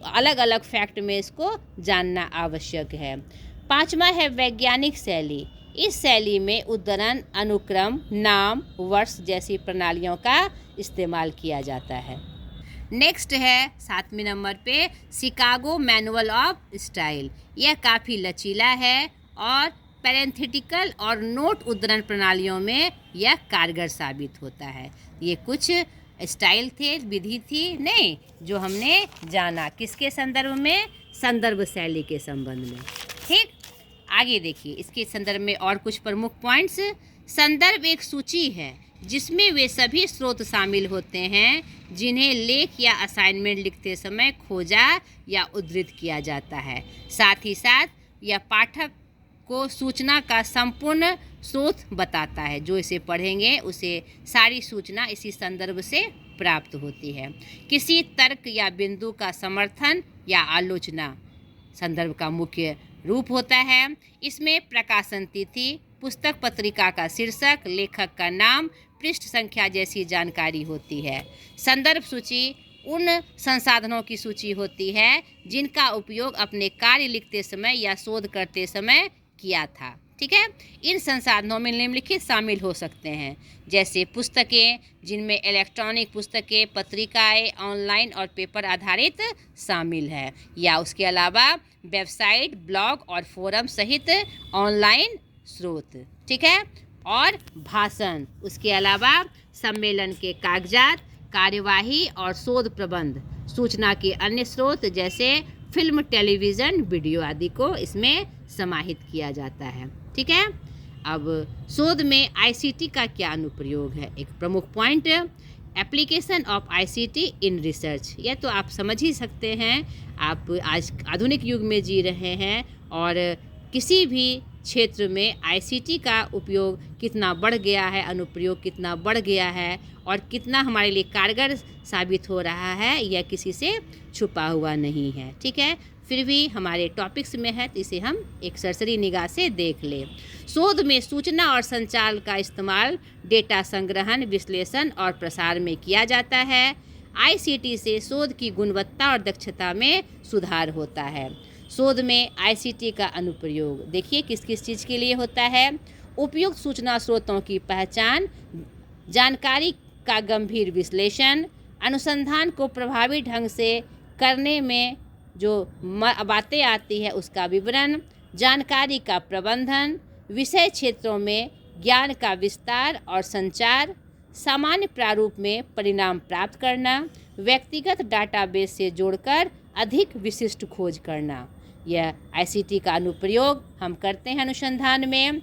अलग अलग फैक्ट में इसको जानना आवश्यक है। 5वां है वैज्ञानिक शैली। इस शैली में उद्धरण, अनुक्रम, नाम, वर्ष जैसी प्रणालियों का इस्तेमाल किया जाता है। नेक्स्ट है 7वें नंबर पे शिकागो मैनुअल ऑफ स्टाइल। यह काफ़ी लचीला है और पैरेंथेटिकल और नोट उद्धरण प्रणालियों में यह कारगर साबित होता है। ये कुछ स्टाइल थे, विधि थी, नहीं, जो हमने जाना किसके संदर्भ में? संदर्भ शैली के संबंध में। ठीक, आगे देखिए, इसके संदर्भ में और कुछ प्रमुख पॉइंट्स। संदर्भ एक सूची है जिसमें वे सभी स्रोत शामिल होते हैं जिन्हें लेख या असाइनमेंट लिखते समय खोजा या उद्धृत किया जाता है। साथ ही साथ यह पाठक को सूचना का संपूर्ण स्रोत बताता है। जो इसे पढ़ेंगे उसे सारी सूचना इसी संदर्भ से प्राप्त होती है। किसी तर्क या बिंदु का समर्थन या आलोचना संदर्भ का मुख्य रूप होता है। इसमें प्रकाशन तिथि, पुस्तक पत्रिका का शीर्षक, लेखक का नाम, पृष्ठ संख्या जैसी जानकारी होती है। संदर्भ सूची उन संसाधनों की सूची होती है जिनका उपयोग अपने कार्य लिखते समय या शोध करते समय किया था। ठीक है, इन संसाधनों में निम्नलिखित शामिल हो सकते हैं, जैसे पुस्तकें जिनमें इलेक्ट्रॉनिक पुस्तकें, पत्रिकाएं, ऑनलाइन और पेपर आधारित शामिल है, या उसके अलावा वेबसाइट, ब्लॉग और फोरम सहित ऑनलाइन स्रोत। ठीक है, और भाषण, उसके अलावा सम्मेलन के कागजात, कार्यवाही और शोध प्रबंध, सूचना के अन्य स्रोत जैसे फिल्म, टेलीविज़न, वीडियो आदि को इसमें समाहित किया जाता है। ठीक है, अब शोध में आईसीटी का क्या अनुप्रयोग है, एक प्रमुख point, application of ICT in research. यह तो आप समझ ही सकते हैं, आप आज आधुनिक युग में जी रहे हैं और किसी भी क्षेत्र में आईसीटी का उपयोग कितना बढ़ गया है, अनुप्रयोग कितना बढ़ गया है और कितना हमारे लिए कारगर साबित हो रहा है, यह किसी से छुपा हुआ नहीं है। ठीक है, फिर भी हमारे टॉपिक्स में है तो इसे हम एक सरसरी निगाह से देख लें। शोध में सूचना और संचार का इस्तेमाल डेटा संग्रहण, विश्लेषण और प्रसार में किया जाता है। आईसीटी से शोध की गुणवत्ता और दक्षता में सुधार होता है। शोध में आईसीटी का अनुप्रयोग देखिए किस किस चीज़ के लिए होता है। उपयुक्त सूचना स्रोतों की पहचान, जानकारी का गंभीर विश्लेषण, अनुसंधान को प्रभावी ढंग से करने में जो बातें आती है उसका विवरण, जानकारी का प्रबंधन, विषय क्षेत्रों में ज्ञान का विस्तार और संचार, सामान्य प्रारूप में परिणाम प्राप्त करना, व्यक्तिगत डाटाबेस से जोड़कर अधिक विशिष्ट खोज करना। यह आईसीटी का अनुप्रयोग हम करते हैं अनुसंधान में।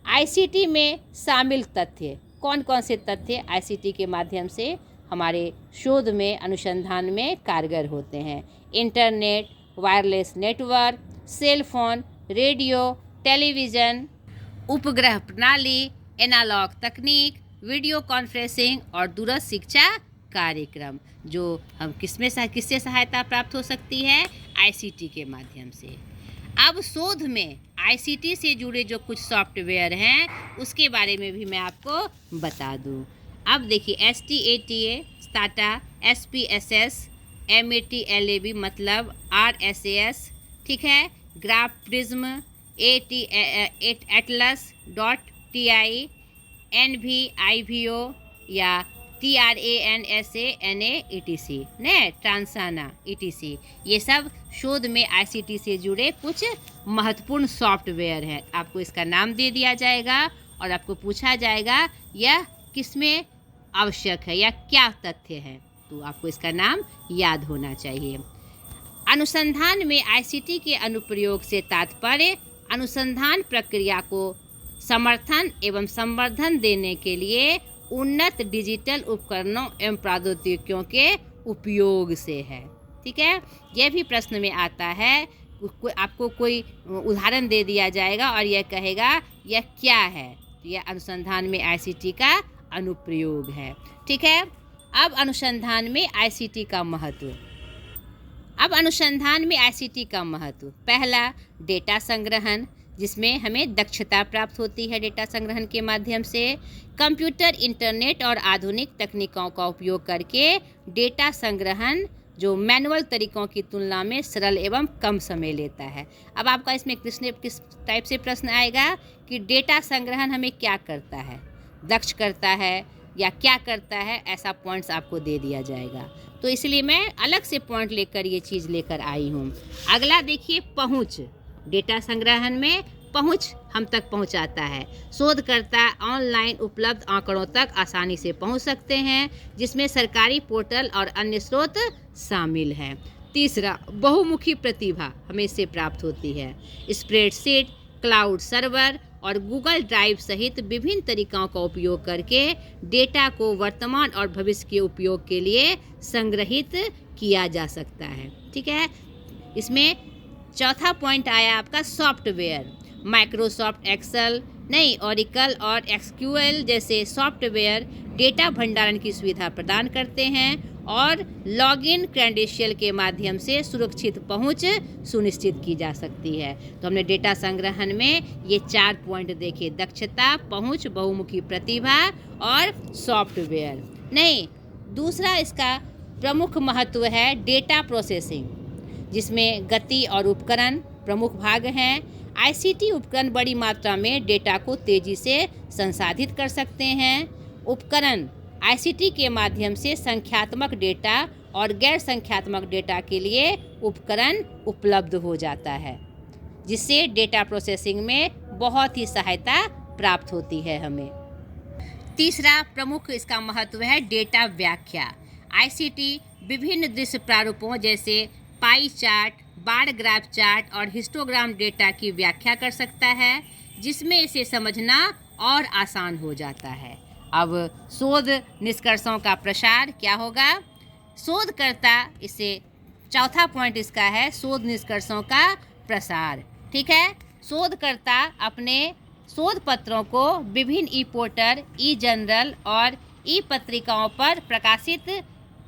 आईसीटी में शामिल तथ्य, कौन कौन से तथ्य आईसीटी के माध्यम से हमारे शोध में, अनुसंधान में कारगर होते हैं। Internet, wireless network, cell phone, radio, television, उपग्रह प्रणाली, एनालॉग तकनीक, वीडियो कॉन्फ्रेंसिंग और दूरस्थ शिक्षा कार्यक्रम, जो हम किससे सहायता प्राप्त हो सकती है, आईसीटी के माध्यम से। अब शोध में आईसीटी से जुड़े जो कुछ सॉफ्टवेयर हैं उसके बारे में भी मैं आपको बता दूं। अब देखिए STATA, स्टाटा, SPSS, MATLAB मतलब RSAS, ठीक है, ग्राफ प्रिज्म, atlas.ti, NVIVO या TRANSANA ETC ने ट्रांसाना ETC, ये सब शोध में आईसीटी से जुड़े कुछ महत्वपूर्ण सॉफ्टवेयर हैं। आपको इसका नाम दे दिया जाएगा और आपको पूछा जाएगा यह किसमें आवश्यक है या क्या तथ्य है, तो आपको इसका नाम याद होना चाहिए। अनुसंधान में आईसीटी के अनुप्रयोग से तात्पर्य अनुसंधान प्रक्रिया को समर्थन एवं संवर्धन देने के लिए उन्नत डिजिटल उपकरणों एवं प्रौद्योगिकियों के उपयोग से है। ठीक है, यह भी प्रश्न में आता है, आपको कोई उदाहरण दे दिया जाएगा और यह कहेगा यह क्या है, यह अनुसंधान में आईसीटी का अनुप्रयोग है। ठीक है, अब अनुसंधान में आईसीटी का महत्व। पहला, डेटा संग्रहण, जिसमें हमें दक्षता प्राप्त होती है डेटा संग्रहण के माध्यम से। कंप्यूटर, इंटरनेट और आधुनिक तकनीकों का उपयोग करके डेटा संग्रहण जो मैनुअल तरीकों की तुलना में सरल एवं कम समय लेता है। अब आपका इसमें किस टाइप से प्रश्न आएगा कि डेटा संग्रहण हमें क्या करता है, दक्ष करता है या क्या करता है, ऐसा पॉइंट्स आपको दे दिया जाएगा। तो इसलिए मैं अलग से पॉइंट लेकर ये चीज़ लेकर आई हूँ। अगला देखिए, पहुँच। डेटा संग्रहण में पहुँच हम तक पहुँचाता है। शोधकर्ता ऑनलाइन उपलब्ध आंकड़ों तक आसानी से पहुँच सकते हैं, जिसमें सरकारी पोर्टल और अन्य स्रोत शामिल हैं। तीसरा, बहुमुखी प्रतिभा हमें इससे प्राप्त होती है। स्प्रेडशीट, क्लाउड सर्वर और गूगल ड्राइव सहित विभिन्न तरीकों का उपयोग करके डेटा को वर्तमान और भविष्य के उपयोग के लिए संग्रहित किया जा सकता है। ठीक है, इसमें चौथा पॉइंट आया आपका सॉफ्टवेयर। माइक्रोसॉफ्ट एक्सेल, नहीं, ओरेकल और एसक्यूएल जैसे सॉफ्टवेयर डेटा भंडारण की सुविधा प्रदान करते हैं और लॉगिन क्रेडेंशियल के माध्यम से सुरक्षित पहुंच सुनिश्चित की जा सकती है। तो हमने डेटा संग्रहण में ये 4 पॉइंट देखे: दक्षता, पहुंच, बहुमुखी प्रतिभा और सॉफ्टवेयर। नहीं, दूसरा इसका प्रमुख महत्व है डेटा प्रोसेसिंग, जिसमें गति और उपकरण प्रमुख भाग हैं। आईसीटी उपकरण बड़ी मात्रा में डेटा को तेजी से संसाधित कर सकते हैं। उपकरण आईसीटी के माध्यम से संख्यात्मक डेटा और गैर संख्यात्मक डेटा के लिए उपकरण उपलब्ध हो जाता है, जिससे डेटा प्रोसेसिंग में बहुत ही सहायता प्राप्त होती है हमें। तीसरा प्रमुख इसका महत्व है डेटा व्याख्या। आईसीटी विभिन्न दृश्य प्रारूपों जैसे pie chart, bar graph chart और हिस्टोग्राम डेटा की व्याख्या कर सकता है, जिसमें इसे समझना और आसान हो जाता है। अब शोध निष्कर्षों का प्रसार क्या होगा? शोधकर्ता, इसे चौथा पॉइंट इसका है शोध निष्कर्षों का प्रसार। ठीक है, शोधकर्ता अपने शोध पत्रों को विभिन्न ई पोर्टल, ई जर्नल और ई पत्रिकाओं पर प्रकाशित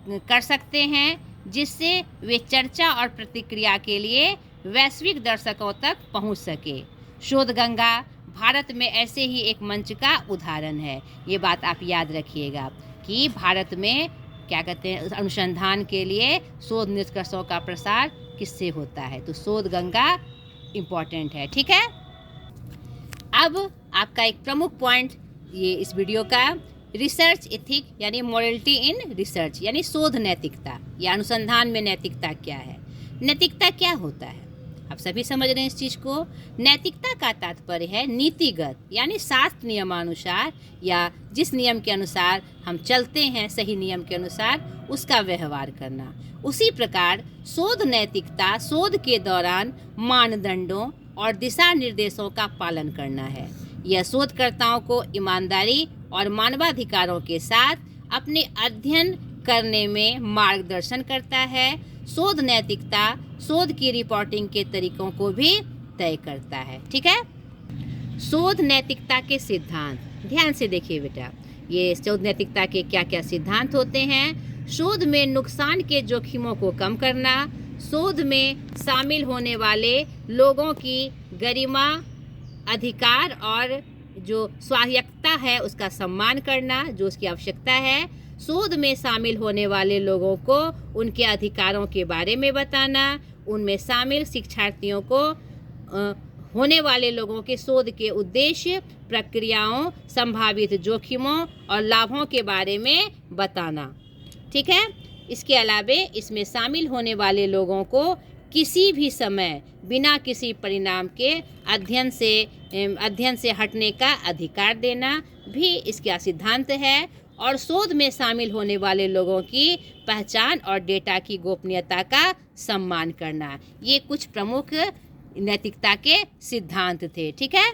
कर सकते हैं, जिससे वे चर्चा और प्रतिक्रिया के लिए वैश्विक दर्शकों तक पहुंच सके। शोधगंगा भारत में ऐसे ही एक मंच का उदाहरण है। ये बात आप याद रखिएगा कि भारत में क्या कहते हैं, अनुसंधान के लिए शोध निष्कर्षों का प्रसार किससे होता है, तो शोधगंगा इम्पॉर्टेंट है। ठीक है, अब आपका एक प्रमुख पॉइंट ये इस वीडियो का रिसर्च एथिक यानी मॉरलिटी इन रिसर्च यानी शोध नैतिकता या अनुसंधान में नैतिकता क्या है। नैतिकता क्या होता है, आप सभी समझ रहे हैं इस चीज़ को। नैतिकता का तात्पर्य है नीतिगत यानी शास्त्र नियमानुसार या जिस नियम के अनुसार हम चलते हैं, सही नियम के अनुसार उसका व्यवहार करना। उसी प्रकार शोध नैतिकता शोध के दौरान मानदंडों और दिशा निर्देशों का पालन करना है। यह शोधकर्ताओं को ईमानदारी और मानवाधिकारों के साथ अपने अध्ययन करने में मार्गदर्शन करता है। शोध नैतिकता शोध की रिपोर्टिंग के तरीकों को भी तय करता है। ठीक है, शोध नैतिकता के सिद्धांत ध्यान से देखिए बेटा। ये शोध नैतिकता के क्या क्या सिद्धांत होते हैं? शोध में नुकसान के जोखिमों को कम करना, शोध में शामिल होने वाले लोगों की गरिमा, अधिकार और जो स्वायत्तता है उसका सम्मान करना, जो उसकी आवश्यकता है। शोध में शामिल होने वाले लोगों को उनके अधिकारों के बारे में बताना, उनमें शामिल शिक्षार्थियों को होने वाले लोगों के शोध के उद्देश्य, प्रक्रियाओं, संभावित जोखिमों और लाभों के बारे में बताना। ठीक है, इसके अलावा इसमें शामिल होने वाले लोगों को किसी भी समय बिना किसी परिणाम के अध्ययन से हटने का अधिकार देना भी इसका सिद्धांत है। और शोध में शामिल होने वाले लोगों की पहचान और डेटा की गोपनीयता का सम्मान करना, ये कुछ प्रमुख नैतिकता के सिद्धांत थे। ठीक है,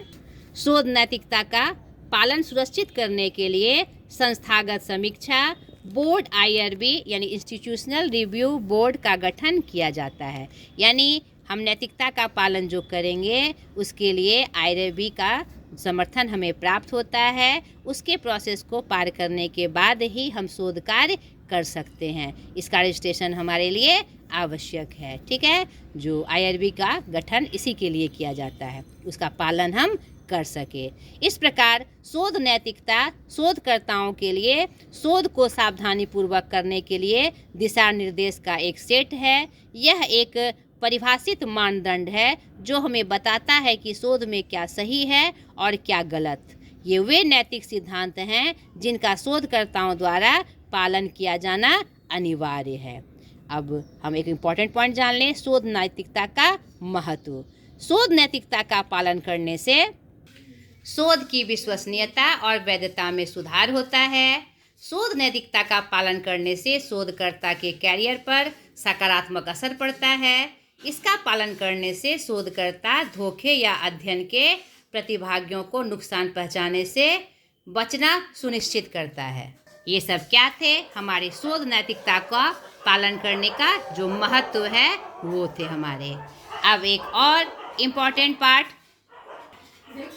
शोध नैतिकता का पालन सुनिश्चित करने के लिए संस्थागत समीक्षा बोर्ड IRB यानी इंस्टीट्यूशनल रिव्यू बोर्ड का गठन किया जाता है। यानी हम नैतिकता का पालन जो करेंगे उसके लिए IRB का समर्थन हमें प्राप्त होता है। उसके प्रोसेस को पार करने के बाद ही हम शोध कार्य कर सकते हैं। इसका रजिस्ट्रेशन हमारे लिए आवश्यक है। ठीक है, जो IRB का गठन इसी के लिए किया जाता है, उसका पालन हम कर सके। इस प्रकार शोध नैतिकता शोधकर्ताओं के लिए शोध को सावधानीपूर्वक करने के लिए दिशा निर्देश का एक सेट है। यह एक परिभाषित मानदंड है जो हमें बताता है कि शोध में क्या सही है और क्या गलत। ये वे नैतिक सिद्धांत हैं जिनका शोधकर्ताओं द्वारा पालन किया जाना अनिवार्य है। अब हम एक इम्पॉर्टेंट पॉइंट जान लें, शोध नैतिकता का महत्व। शोध नैतिकता का पालन करने से शोध की विश्वसनीयता और वैधता में सुधार होता है। शोध नैतिकता का पालन करने से शोधकर्ता के कैरियर पर सकारात्मक असर पड़ता है। इसका पालन करने से शोधकर्ता धोखे या अध्ययन के प्रतिभागियों को नुकसान पहुंचाने से बचना सुनिश्चित करता है। ये सब क्या थे? हमारे शोध नैतिकता का पालन करने का जो महत्व है वो थे हमारे। अब एक और इम्पॉर्टेंट पार्ट,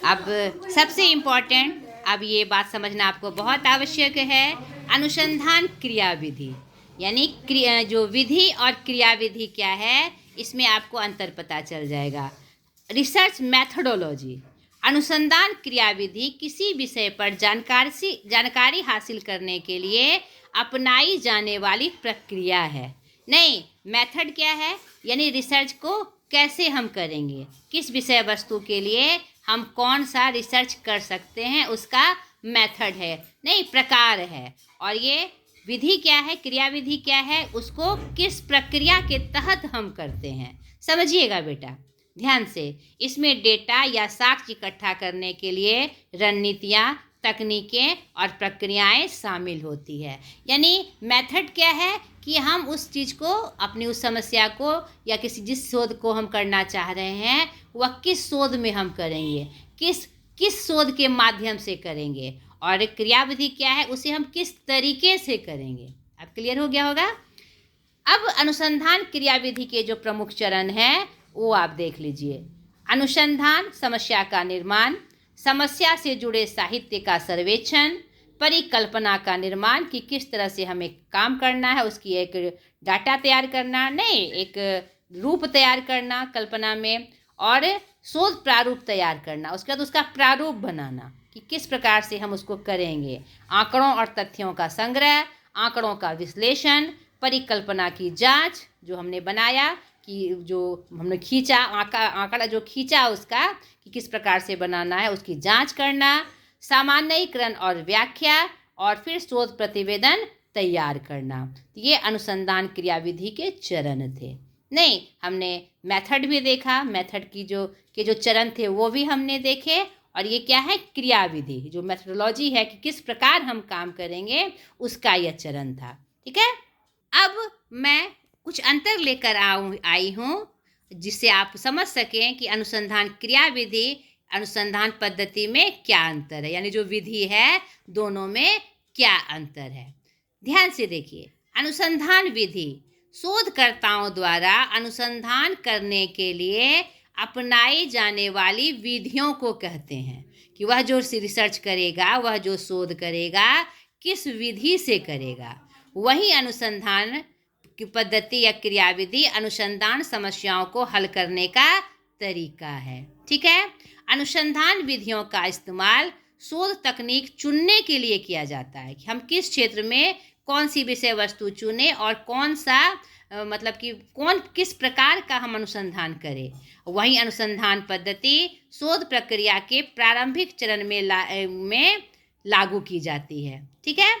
अब सबसे इम्पॉर्टेंट, अब ये बात समझना आपको बहुत आवश्यक है, अनुसंधान क्रियाविधि, यानी जो विधि और क्रियाविधि क्या है इसमें आपको अंतर पता चल जाएगा। रिसर्च मैथडोलॉजी, अनुसंधान क्रियाविधि किसी विषय पर जानकारी हासिल करने के लिए अपनाई जाने वाली प्रक्रिया है। नहीं, मेथड क्या है, यानी रिसर्च को कैसे हम करेंगे, किस विषय वस्तु के लिए हम कौन सा रिसर्च कर सकते हैं, उसका मेथड है, नहीं प्रकार है। और ये विधि क्या है, क्रियाविधि क्या है, उसको किस प्रक्रिया के तहत हम करते हैं। समझिएगा बेटा ध्यान से। इसमें डेटा या साक्ष्य इकट्ठा करने के लिए रणनीतियाँ, तकनीकें और प्रक्रियाएं शामिल होती है। यानी मेथड क्या है कि हम उस चीज़ को, अपनी उस समस्या को या जिस शोध को हम करना चाह रहे हैं वह किस शोध में हम करेंगे, किस शोध के माध्यम से करेंगे, और क्रियाविधि क्या है उसे हम किस तरीके से करेंगे। अब क्लियर हो गया होगा। अब अनुसंधान क्रियाविधि के जो प्रमुख चरण हैं वो आप देख लीजिए। अनुसंधान, समस्या का निर्माण, समस्या से जुड़े साहित्य का सर्वेक्षण, परिकल्पना का निर्माण कि किस तरह से हमें काम करना है, उसकी एक डाटा तैयार करना, नहीं एक रूप तैयार करना कल्पना में, और शोध प्रारूप तैयार करना, उसके बाद उसका प्रारूप बनाना कि किस प्रकार से हम उसको करेंगे, आंकड़ों और तथ्यों का संग्रह, आंकड़ों का विश्लेषण, परिकल्पना की जांच, जो हमने बनाया कि जो हमने खींचा आंकड़ा जो खींचा उसका कि किस प्रकार से बनाना है उसकी जांच करना, सामान्यीकरण और व्याख्या, और फिर शोध प्रतिवेदन तैयार करना। ये अनुसंधान क्रियाविधि के चरण थे। नहीं, हमने मेथड भी देखा, मेथड की जो चरण थे वो भी हमने देखे, और ये क्या है, क्रियाविधि जो मेथडोलॉजी है कि किस प्रकार हम काम करेंगे उसका यह चरण था। ठीक है। अब मैं कुछ अंतर लेकर आई हूँ जिससे आप समझ सकें कि अनुसंधान क्रियाविधि, अनुसंधान पद्धति में क्या अंतर है, यानी जो विधि है दोनों में क्या अंतर है। ध्यान से देखिए। अनुसंधान विधि शोधकर्ताओं द्वारा अनुसंधान करने के लिए अपनाई जाने वाली विधियों को कहते हैं कि वह जो रिसर्च करेगा, वह जो शोध करेगा किस विधि से करेगा। वही अनुसंधान की पद्धति या क्रियाविधि अनुसंधान समस्याओं को हल करने का तरीका है। ठीक है। अनुसंधान विधियों का इस्तेमाल शोध तकनीक चुनने के लिए किया जाता है कि हम किस क्षेत्र में कौन सी विषय वस्तु चुने और कौन सा मतलब कि किस प्रकार का हम अनुसंधान करें। वही अनुसंधान पद्धति शोध प्रक्रिया के प्रारंभिक चरण में लागू की जाती है। ठीक है।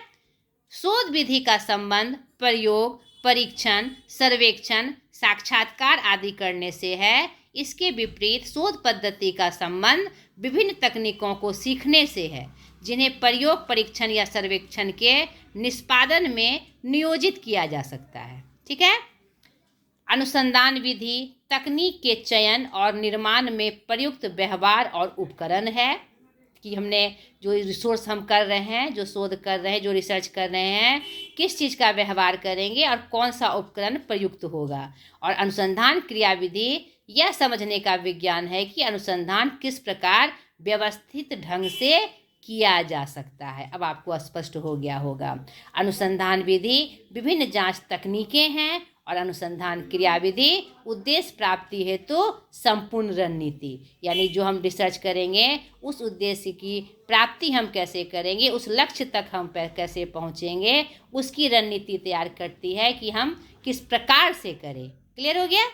शोध विधि का संबंध प्रयोग, परीक्षण, सर्वेक्षण, साक्षात्कार आदि करने से है। इसके विपरीत शोध पद्धति का संबंध विभिन्न तकनीकों को सीखने से है जिन्हें प्रयोग, परीक्षण या सर्वेक्षण के निष्पादन में नियोजित किया जा सकता है। ठीक है। अनुसंधान विधि तकनीक के चयन और निर्माण में प्रयुक्त व्यवहार और उपकरण है कि हमने जो रिसोर्स हम कर रहे हैं, जो शोध कर रहे हैं, जो रिसर्च कर रहे हैं, किस चीज़ का व्यवहार करेंगे और कौन सा उपकरण प्रयुक्त होगा। और अनुसंधान क्रियाविधि यह समझने का विज्ञान है कि अनुसंधान किस प्रकार व्यवस्थित ढंग से किया जा सकता है। अब आपको स्पष्ट हो गया होगा। अनुसंधान विधि विभिन्न जांच तकनीकें हैं और अनुसंधान क्रियाविधि उद्देश्य प्राप्ति हेतु संपूर्ण रणनीति, यानी जो हम रिसर्च करेंगे उस उद्देश्य की प्राप्ति हम कैसे करेंगे, उस लक्ष्य तक हम कैसे पहुंचेंगे, उसकी रणनीति तैयार करती है कि हम किस प्रकार से करें। क्लियर हो गया।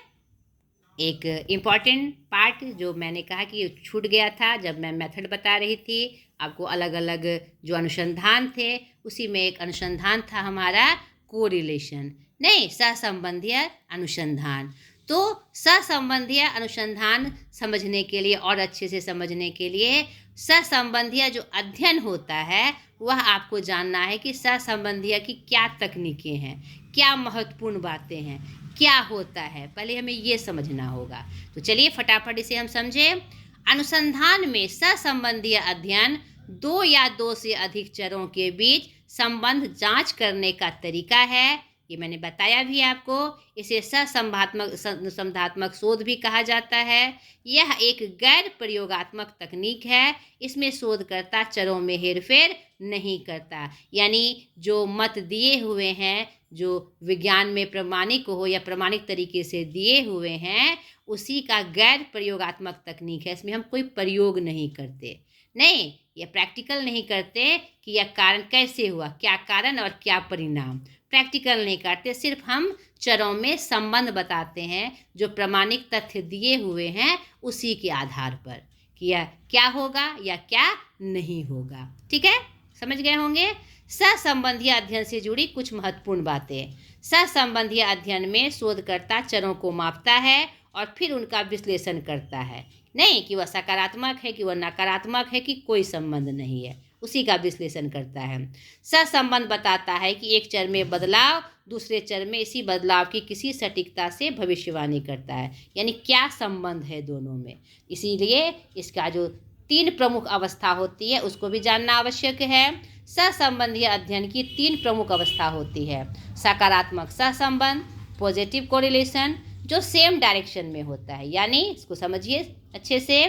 एक इम्पॉर्टेंट पार्ट जो मैंने कहा कि छूट गया था जब मैं मेथड बता रही थी आपको, अलग अलग जो अनुसंधान थे उसी में एक अनुसंधान था हमारा कोरिलेशन, नहीं सहसंबंधीय अनुसंधान। तो सहसंबंधीय अनुसंधान समझने के लिए और अच्छे से समझने के लिए सहसंबंधीय जो अध्ययन होता है वह आपको जानना है कि सहसंबंधीय की क्या तकनीकें हैं, क्या महत्वपूर्ण बातें हैं, क्या होता है, पहले हमें ये समझना होगा। तो चलिए फटाफट इसे हम समझें। अनुसंधान में सहसंबंधीय अध्ययन दो या दो से अधिक चरों के बीच संबंध जांच करने का तरीका है। ये मैंने बताया भी आपको। इसे संबंधात्मक शोध भी कहा जाता है। यह एक गैर प्रयोगात्मक तकनीक है। इसमें शोधकर्ता चरों में हेरफेर नहीं करता, यानी जो मत दिए हुए हैं, जो विज्ञान में प्रमाणिक हो या प्रमाणिक तरीके से दिए हुए हैं, उसी का गैर प्रयोगात्मक तकनीक है। इसमें हम कोई प्रयोग नहीं करते, नहीं, ये प्रैक्टिकल नहीं करते कि यह कारण कैसे हुआ, क्या कारण और क्या परिणाम, प्रैक्टिकल नहीं करते। सिर्फ हम चरों में संबंध बताते हैं जो प्रमाणिक तथ्य दिए हुए हैं, उसी के आधार पर कि यह क्या होगा या क्या नहीं होगा। ठीक है, समझ गए होंगे। सहसंबंधीय अध्ययन से जुड़ी कुछ महत्वपूर्ण बातें। सहसंबंधीय अध्ययन में शोधकर्ता चरों को मापता है और फिर उनका विश्लेषण करता है, नहीं कि वह सकारात्मक है कि वह नकारात्मक है कि कोई संबंध नहीं है, उसी का विश्लेषण करता है। सहसंबंध बताता है कि एक चर में बदलाव दूसरे चर में इसी बदलाव की किसी सटीकता से भविष्यवाणी करता है, यानी क्या संबंध है दोनों में। इसीलिए इसका जो 3 प्रमुख अवस्था होती है उसको भी जानना आवश्यक है। सहसंबंधीय अध्ययन की 3 प्रमुख अवस्था होती है। सकारात्मक सहसंबंध, पॉजिटिव कोरिलेशन, जो सेम डायरेक्शन में होता है, यानी इसको समझिए अच्छे से,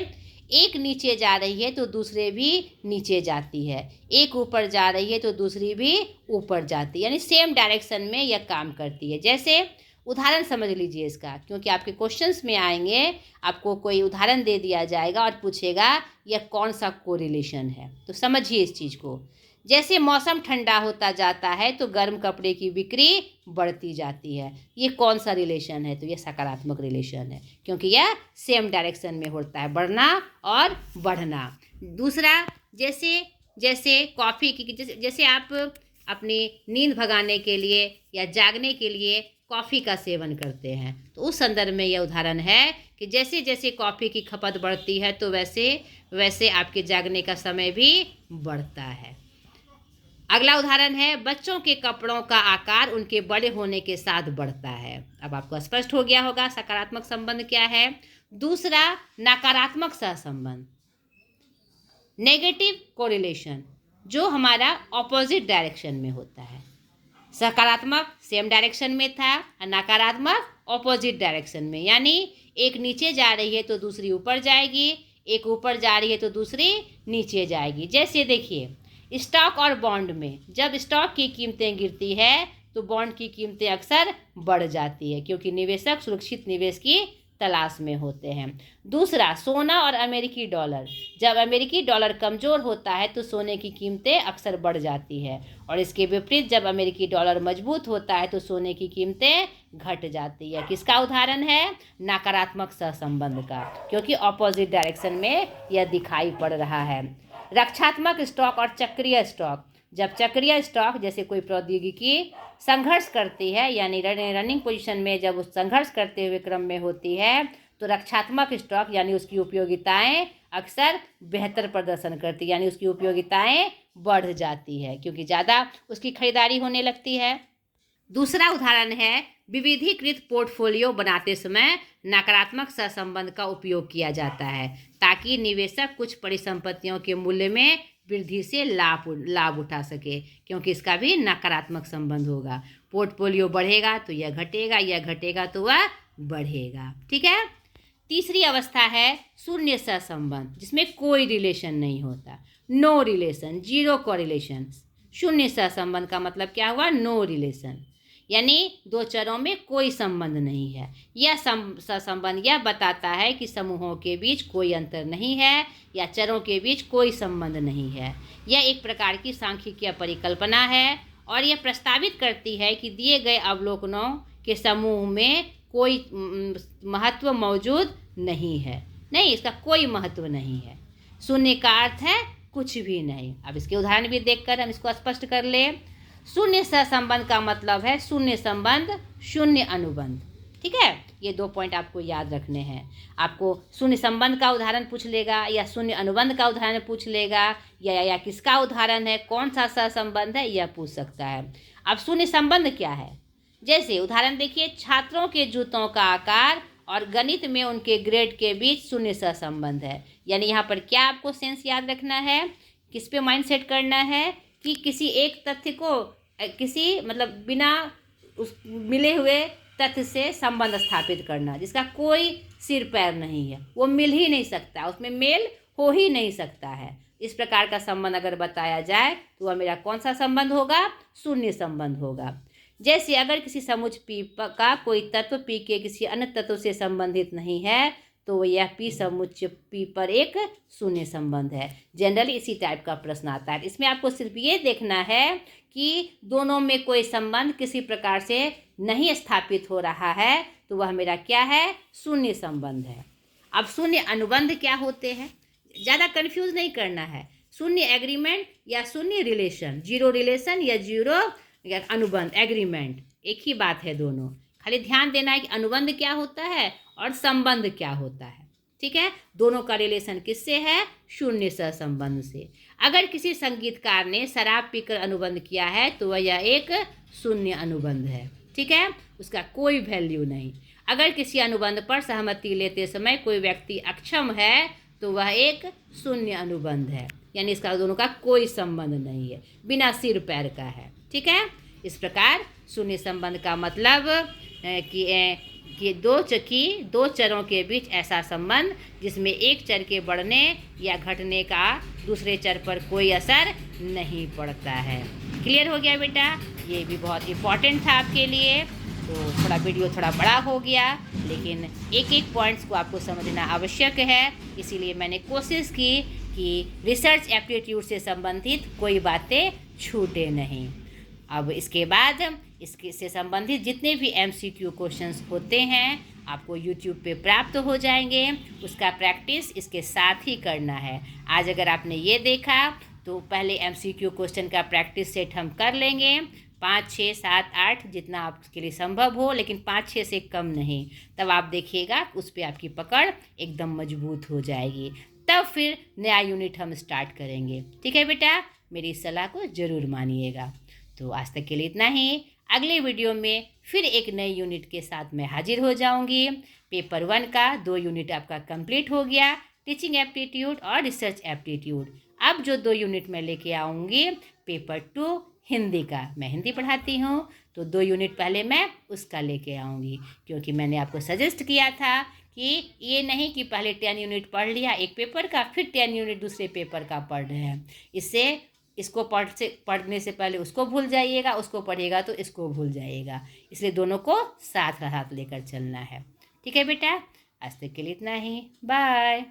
एक नीचे जा रही है तो दूसरे भी नीचे जाती है, एक ऊपर जा रही है तो दूसरी भी ऊपर जाती है, यानी सेम डायरेक्शन में यह काम करती है। जैसे उदाहरण समझ लीजिए इसका, क्योंकि आपके क्वेश्चंस में आएंगे, आपको कोई उदाहरण दे दिया जाएगा और पूछेगा यह कौन सा कोरिलेशन है, तो समझिए इस चीज़ को। जैसे मौसम ठंडा होता जाता है तो गर्म कपड़े की बिक्री बढ़ती जाती है, ये कौन सा रिलेशन है, तो ये सकारात्मक रिलेशन है, क्योंकि यह सेम डायरेक्शन में होता है, बढ़ना और बढ़ना। दूसरा, जैसे जैसे कॉफ़ी की, जैसे आप अपनी नींद भगाने के लिए या जागने के लिए कॉफ़ी का सेवन करते हैं, तो उस संदर्भ में यह उदाहरण है कि जैसे जैसे कॉफ़ी की खपत बढ़ती है तो वैसे वैसे आपके जागने का समय भी बढ़ता है। अगला उदाहरण है, बच्चों के कपड़ों का आकार उनके बड़े होने के साथ बढ़ता है। अब आपको स्पष्ट हो गया होगा सकारात्मक संबंध क्या है। दूसरा, नकारात्मक सहसंबंध, नेगेटिव कोरिलेशन, जो हमारा ऑपोजिट डायरेक्शन में होता है। सकारात्मक सेम डायरेक्शन में था, नकारात्मक ऑपोजिट डायरेक्शन में, यानी एक नीचे जा रही है तो दूसरी ऊपर जाएगी, एक ऊपर जा रही है तो दूसरी नीचे जाएगी। जैसे देखिए, स्टॉक और बॉन्ड में जब स्टॉक की कीमतें गिरती है तो बॉन्ड की कीमतें अक्सर बढ़ जाती है, क्योंकि निवेशक सुरक्षित निवेश की तलाश में होते हैं। दूसरा, सोना और अमेरिकी डॉलर, जब अमेरिकी डॉलर कमज़ोर होता है तो सोने की कीमतें अक्सर बढ़ जाती है, और इसके विपरीत जब अमेरिकी डॉलर मजबूत होता है तो सोने की कीमतें घट जाती है। किसका उदाहरण है? नकारात्मक सहसंबंध का, क्योंकि ऑपोजिट डायरेक्शन में यह दिखाई पड़ रहा है। रक्षात्मक स्टॉक और चक्रीय स्टॉक, जब चक्रीय स्टॉक जैसे कोई प्रौद्योगिकी संघर्ष करती है, यानी रनिंग पोजीशन में जब उस संघर्ष करते हुए क्रम में होती है, तो रक्षात्मक स्टॉक यानी उसकी उपयोगिताएं अक्सर बेहतर प्रदर्शन करती है, यानी उसकी उपयोगिताएं बढ़ जाती है, क्योंकि ज़्यादा उसकी खरीदारी होने लगती है। दूसरा उदाहरण है, विविधीकृत पोर्टफोलियो बनाते समय नकारात्मक सहसंबंध का उपयोग किया जाता है, ताकि निवेशक कुछ परिसंपत्तियों के मूल्य में वृद्धि से लाभ उठा सके, क्योंकि इसका भी नकारात्मक संबंध होगा। पोर्टफोलियो बढ़ेगा तो यह घटेगा, यह घटेगा तो वह बढ़ेगा। ठीक है। तीसरी अवस्था है शून्य सहसंबंध, जिसमें कोई रिलेशन नहीं होता, नो रिलेशन, जीरो कोरिलेशन। शून्य सहसंबंध का मतलब क्या हुआ? नो रिलेशन, यानी दो चरों में कोई संबंध नहीं है। यह सहसंबंध यह बताता है कि समूहों के बीच कोई अंतर नहीं है या चरों के बीच कोई संबंध नहीं है। यह एक प्रकार की सांख्यिकीय परिकल्पना है और यह प्रस्तावित करती है कि दिए गए अवलोकनों के समूह में कोई महत्व मौजूद नहीं है। नहीं, इसका कोई महत्व नहीं है। शून्य का अर्थ है कुछ भी नहीं। अब इसके उदाहरण भी देखकर हम इसको स्पष्ट कर ले। शून्य सहसंबंध का मतलब है शून्य संबंध, शून्य अनुबंध। ठीक है, ये 2 पॉइंट आपको याद रखने हैं। आपको शून्य संबंध का उदाहरण पूछ लेगा, या शून्य अनुबंध का उदाहरण पूछ लेगा, या किसका उदाहरण है, कौन सा सहसंबंध है, यह पूछ सकता है। अब शून्य संबंध क्या है? जैसे उदाहरण देखिए, छात्रों के जूतों का आकार और गणित में उनके ग्रेड के बीच शून्य सहसंबंध है। यानी यहाँ पर क्या आपको सेंस याद रखना है, किस पे माइंड सेट करना है कि किसी एक तथ्य को किसी मतलब बिना उस मिले हुए तथ्य से संबंध स्थापित करना, जिसका कोई सिर पैर नहीं है, वो मिल ही नहीं सकता, उसमें मेल हो ही नहीं सकता है। इस प्रकार का संबंध अगर बताया जाए तो वह मेरा कौन सा संबंध होगा? शून्य संबंध होगा। जैसे अगर किसी समुच्चय पी का कोई तत्व पी के किसी अन्य तत्व से संबंधित नहीं है तो यह पी समुच्चय पी पर एक शून्य संबंध है। जनरली इसी टाइप का प्रश्न आता है। इसमें आपको सिर्फ ये देखना है कि दोनों में कोई संबंध किसी प्रकार से नहीं स्थापित हो रहा है तो वह मेरा क्या है? शून्य संबंध है। अब शून्य अनुबंध क्या होते हैं? ज़्यादा कंफ्यूज नहीं करना है। शून्य एग्रीमेंट या शून्य रिलेशन, जीरो रिलेशन या जीरो अनुबंध, एग्रीमेंट एक ही बात है दोनों। खाली ध्यान देना है कि अनुबंध क्या होता है और संबंध क्या होता है। ठीक है, दोनों का रिलेशन किससे है? शून्य सहसंबंध से। अगर किसी संगीतकार ने शराब पीकर अनुबंध किया है तो वह यह एक शून्य अनुबंध है। ठीक है, उसका कोई वैल्यू नहीं। अगर किसी अनुबंध पर सहमति लेते समय कोई व्यक्ति अक्षम है तो वह एक शून्य अनुबंध है, यानी इसका दोनों का कोई संबंध नहीं है, बिना सिर पैर का है। ठीक है, इस प्रकार शून्य संबंध का मतलब कि दो चरों के बीच ऐसा संबंध जिसमें एक चर के बढ़ने या घटने का दूसरे चर पर कोई असर नहीं पड़ता है। क्लियर हो गया बेटा? ये भी बहुत इम्पॉर्टेंट था आपके लिए। तो थोड़ा वीडियो थोड़ा बड़ा हो गया, लेकिन एक एक पॉइंट्स को आपको समझना आवश्यक है। इसीलिए मैंने कोशिश की कि रिसर्च एप्टीट्यूड से संबंधित कोई बातें छूटे नहीं। अब इसके बाद इसके से संबंधित जितने भी MCQ क्वेश्चंस होते हैं आपको YouTube पे प्राप्त हो जाएंगे। उसका प्रैक्टिस इसके साथ ही करना है। आज अगर आपने ये देखा तो पहले MCQ क्वेश्चन का प्रैक्टिस सेट हम कर लेंगे, 5, 6, 7, 8 जितना आपके लिए संभव हो, लेकिन 5, 6 से कम नहीं। तब आप देखिएगा उस पर आपकी पकड़ एकदम मजबूत हो जाएगी। तब फिर नया यूनिट हम स्टार्ट करेंगे। ठीक है बेटा, मेरी इस सलाह को ज़रूर मानिएगा। तो आज तक के लिए इतना ही। अगले वीडियो में फिर एक नए यूनिट के साथ मैं हाजिर हो जाऊंगी। पेपर 1 का 2 यूनिट आपका कंप्लीट हो गया, टीचिंग एप्टीट्यूड और रिसर्च एप्टीट्यूड। अब जो 2 यूनिट मैं लेके आऊँगी पेपर 2 हिंदी का, मैं हिंदी पढ़ाती हूँ तो 2 यूनिट पहले मैं उसका लेके आऊँगी, क्योंकि मैंने आपको सजेस्ट किया था कि ये नहीं कि पहले 10 यूनिट पढ़ लिया एक पेपर का, फिर 10 यूनिट दूसरे पेपर का पढ़ रहे हैं। इससे इसको पढ़ने से पहले उसको भूल जाइएगा, उसको पढ़िएगा तो इसको भूल जाइएगा। इसलिए दोनों को साथ लेकर चलना है। ठीक है बेटा, आज तक के लिए इतना ही। बाय।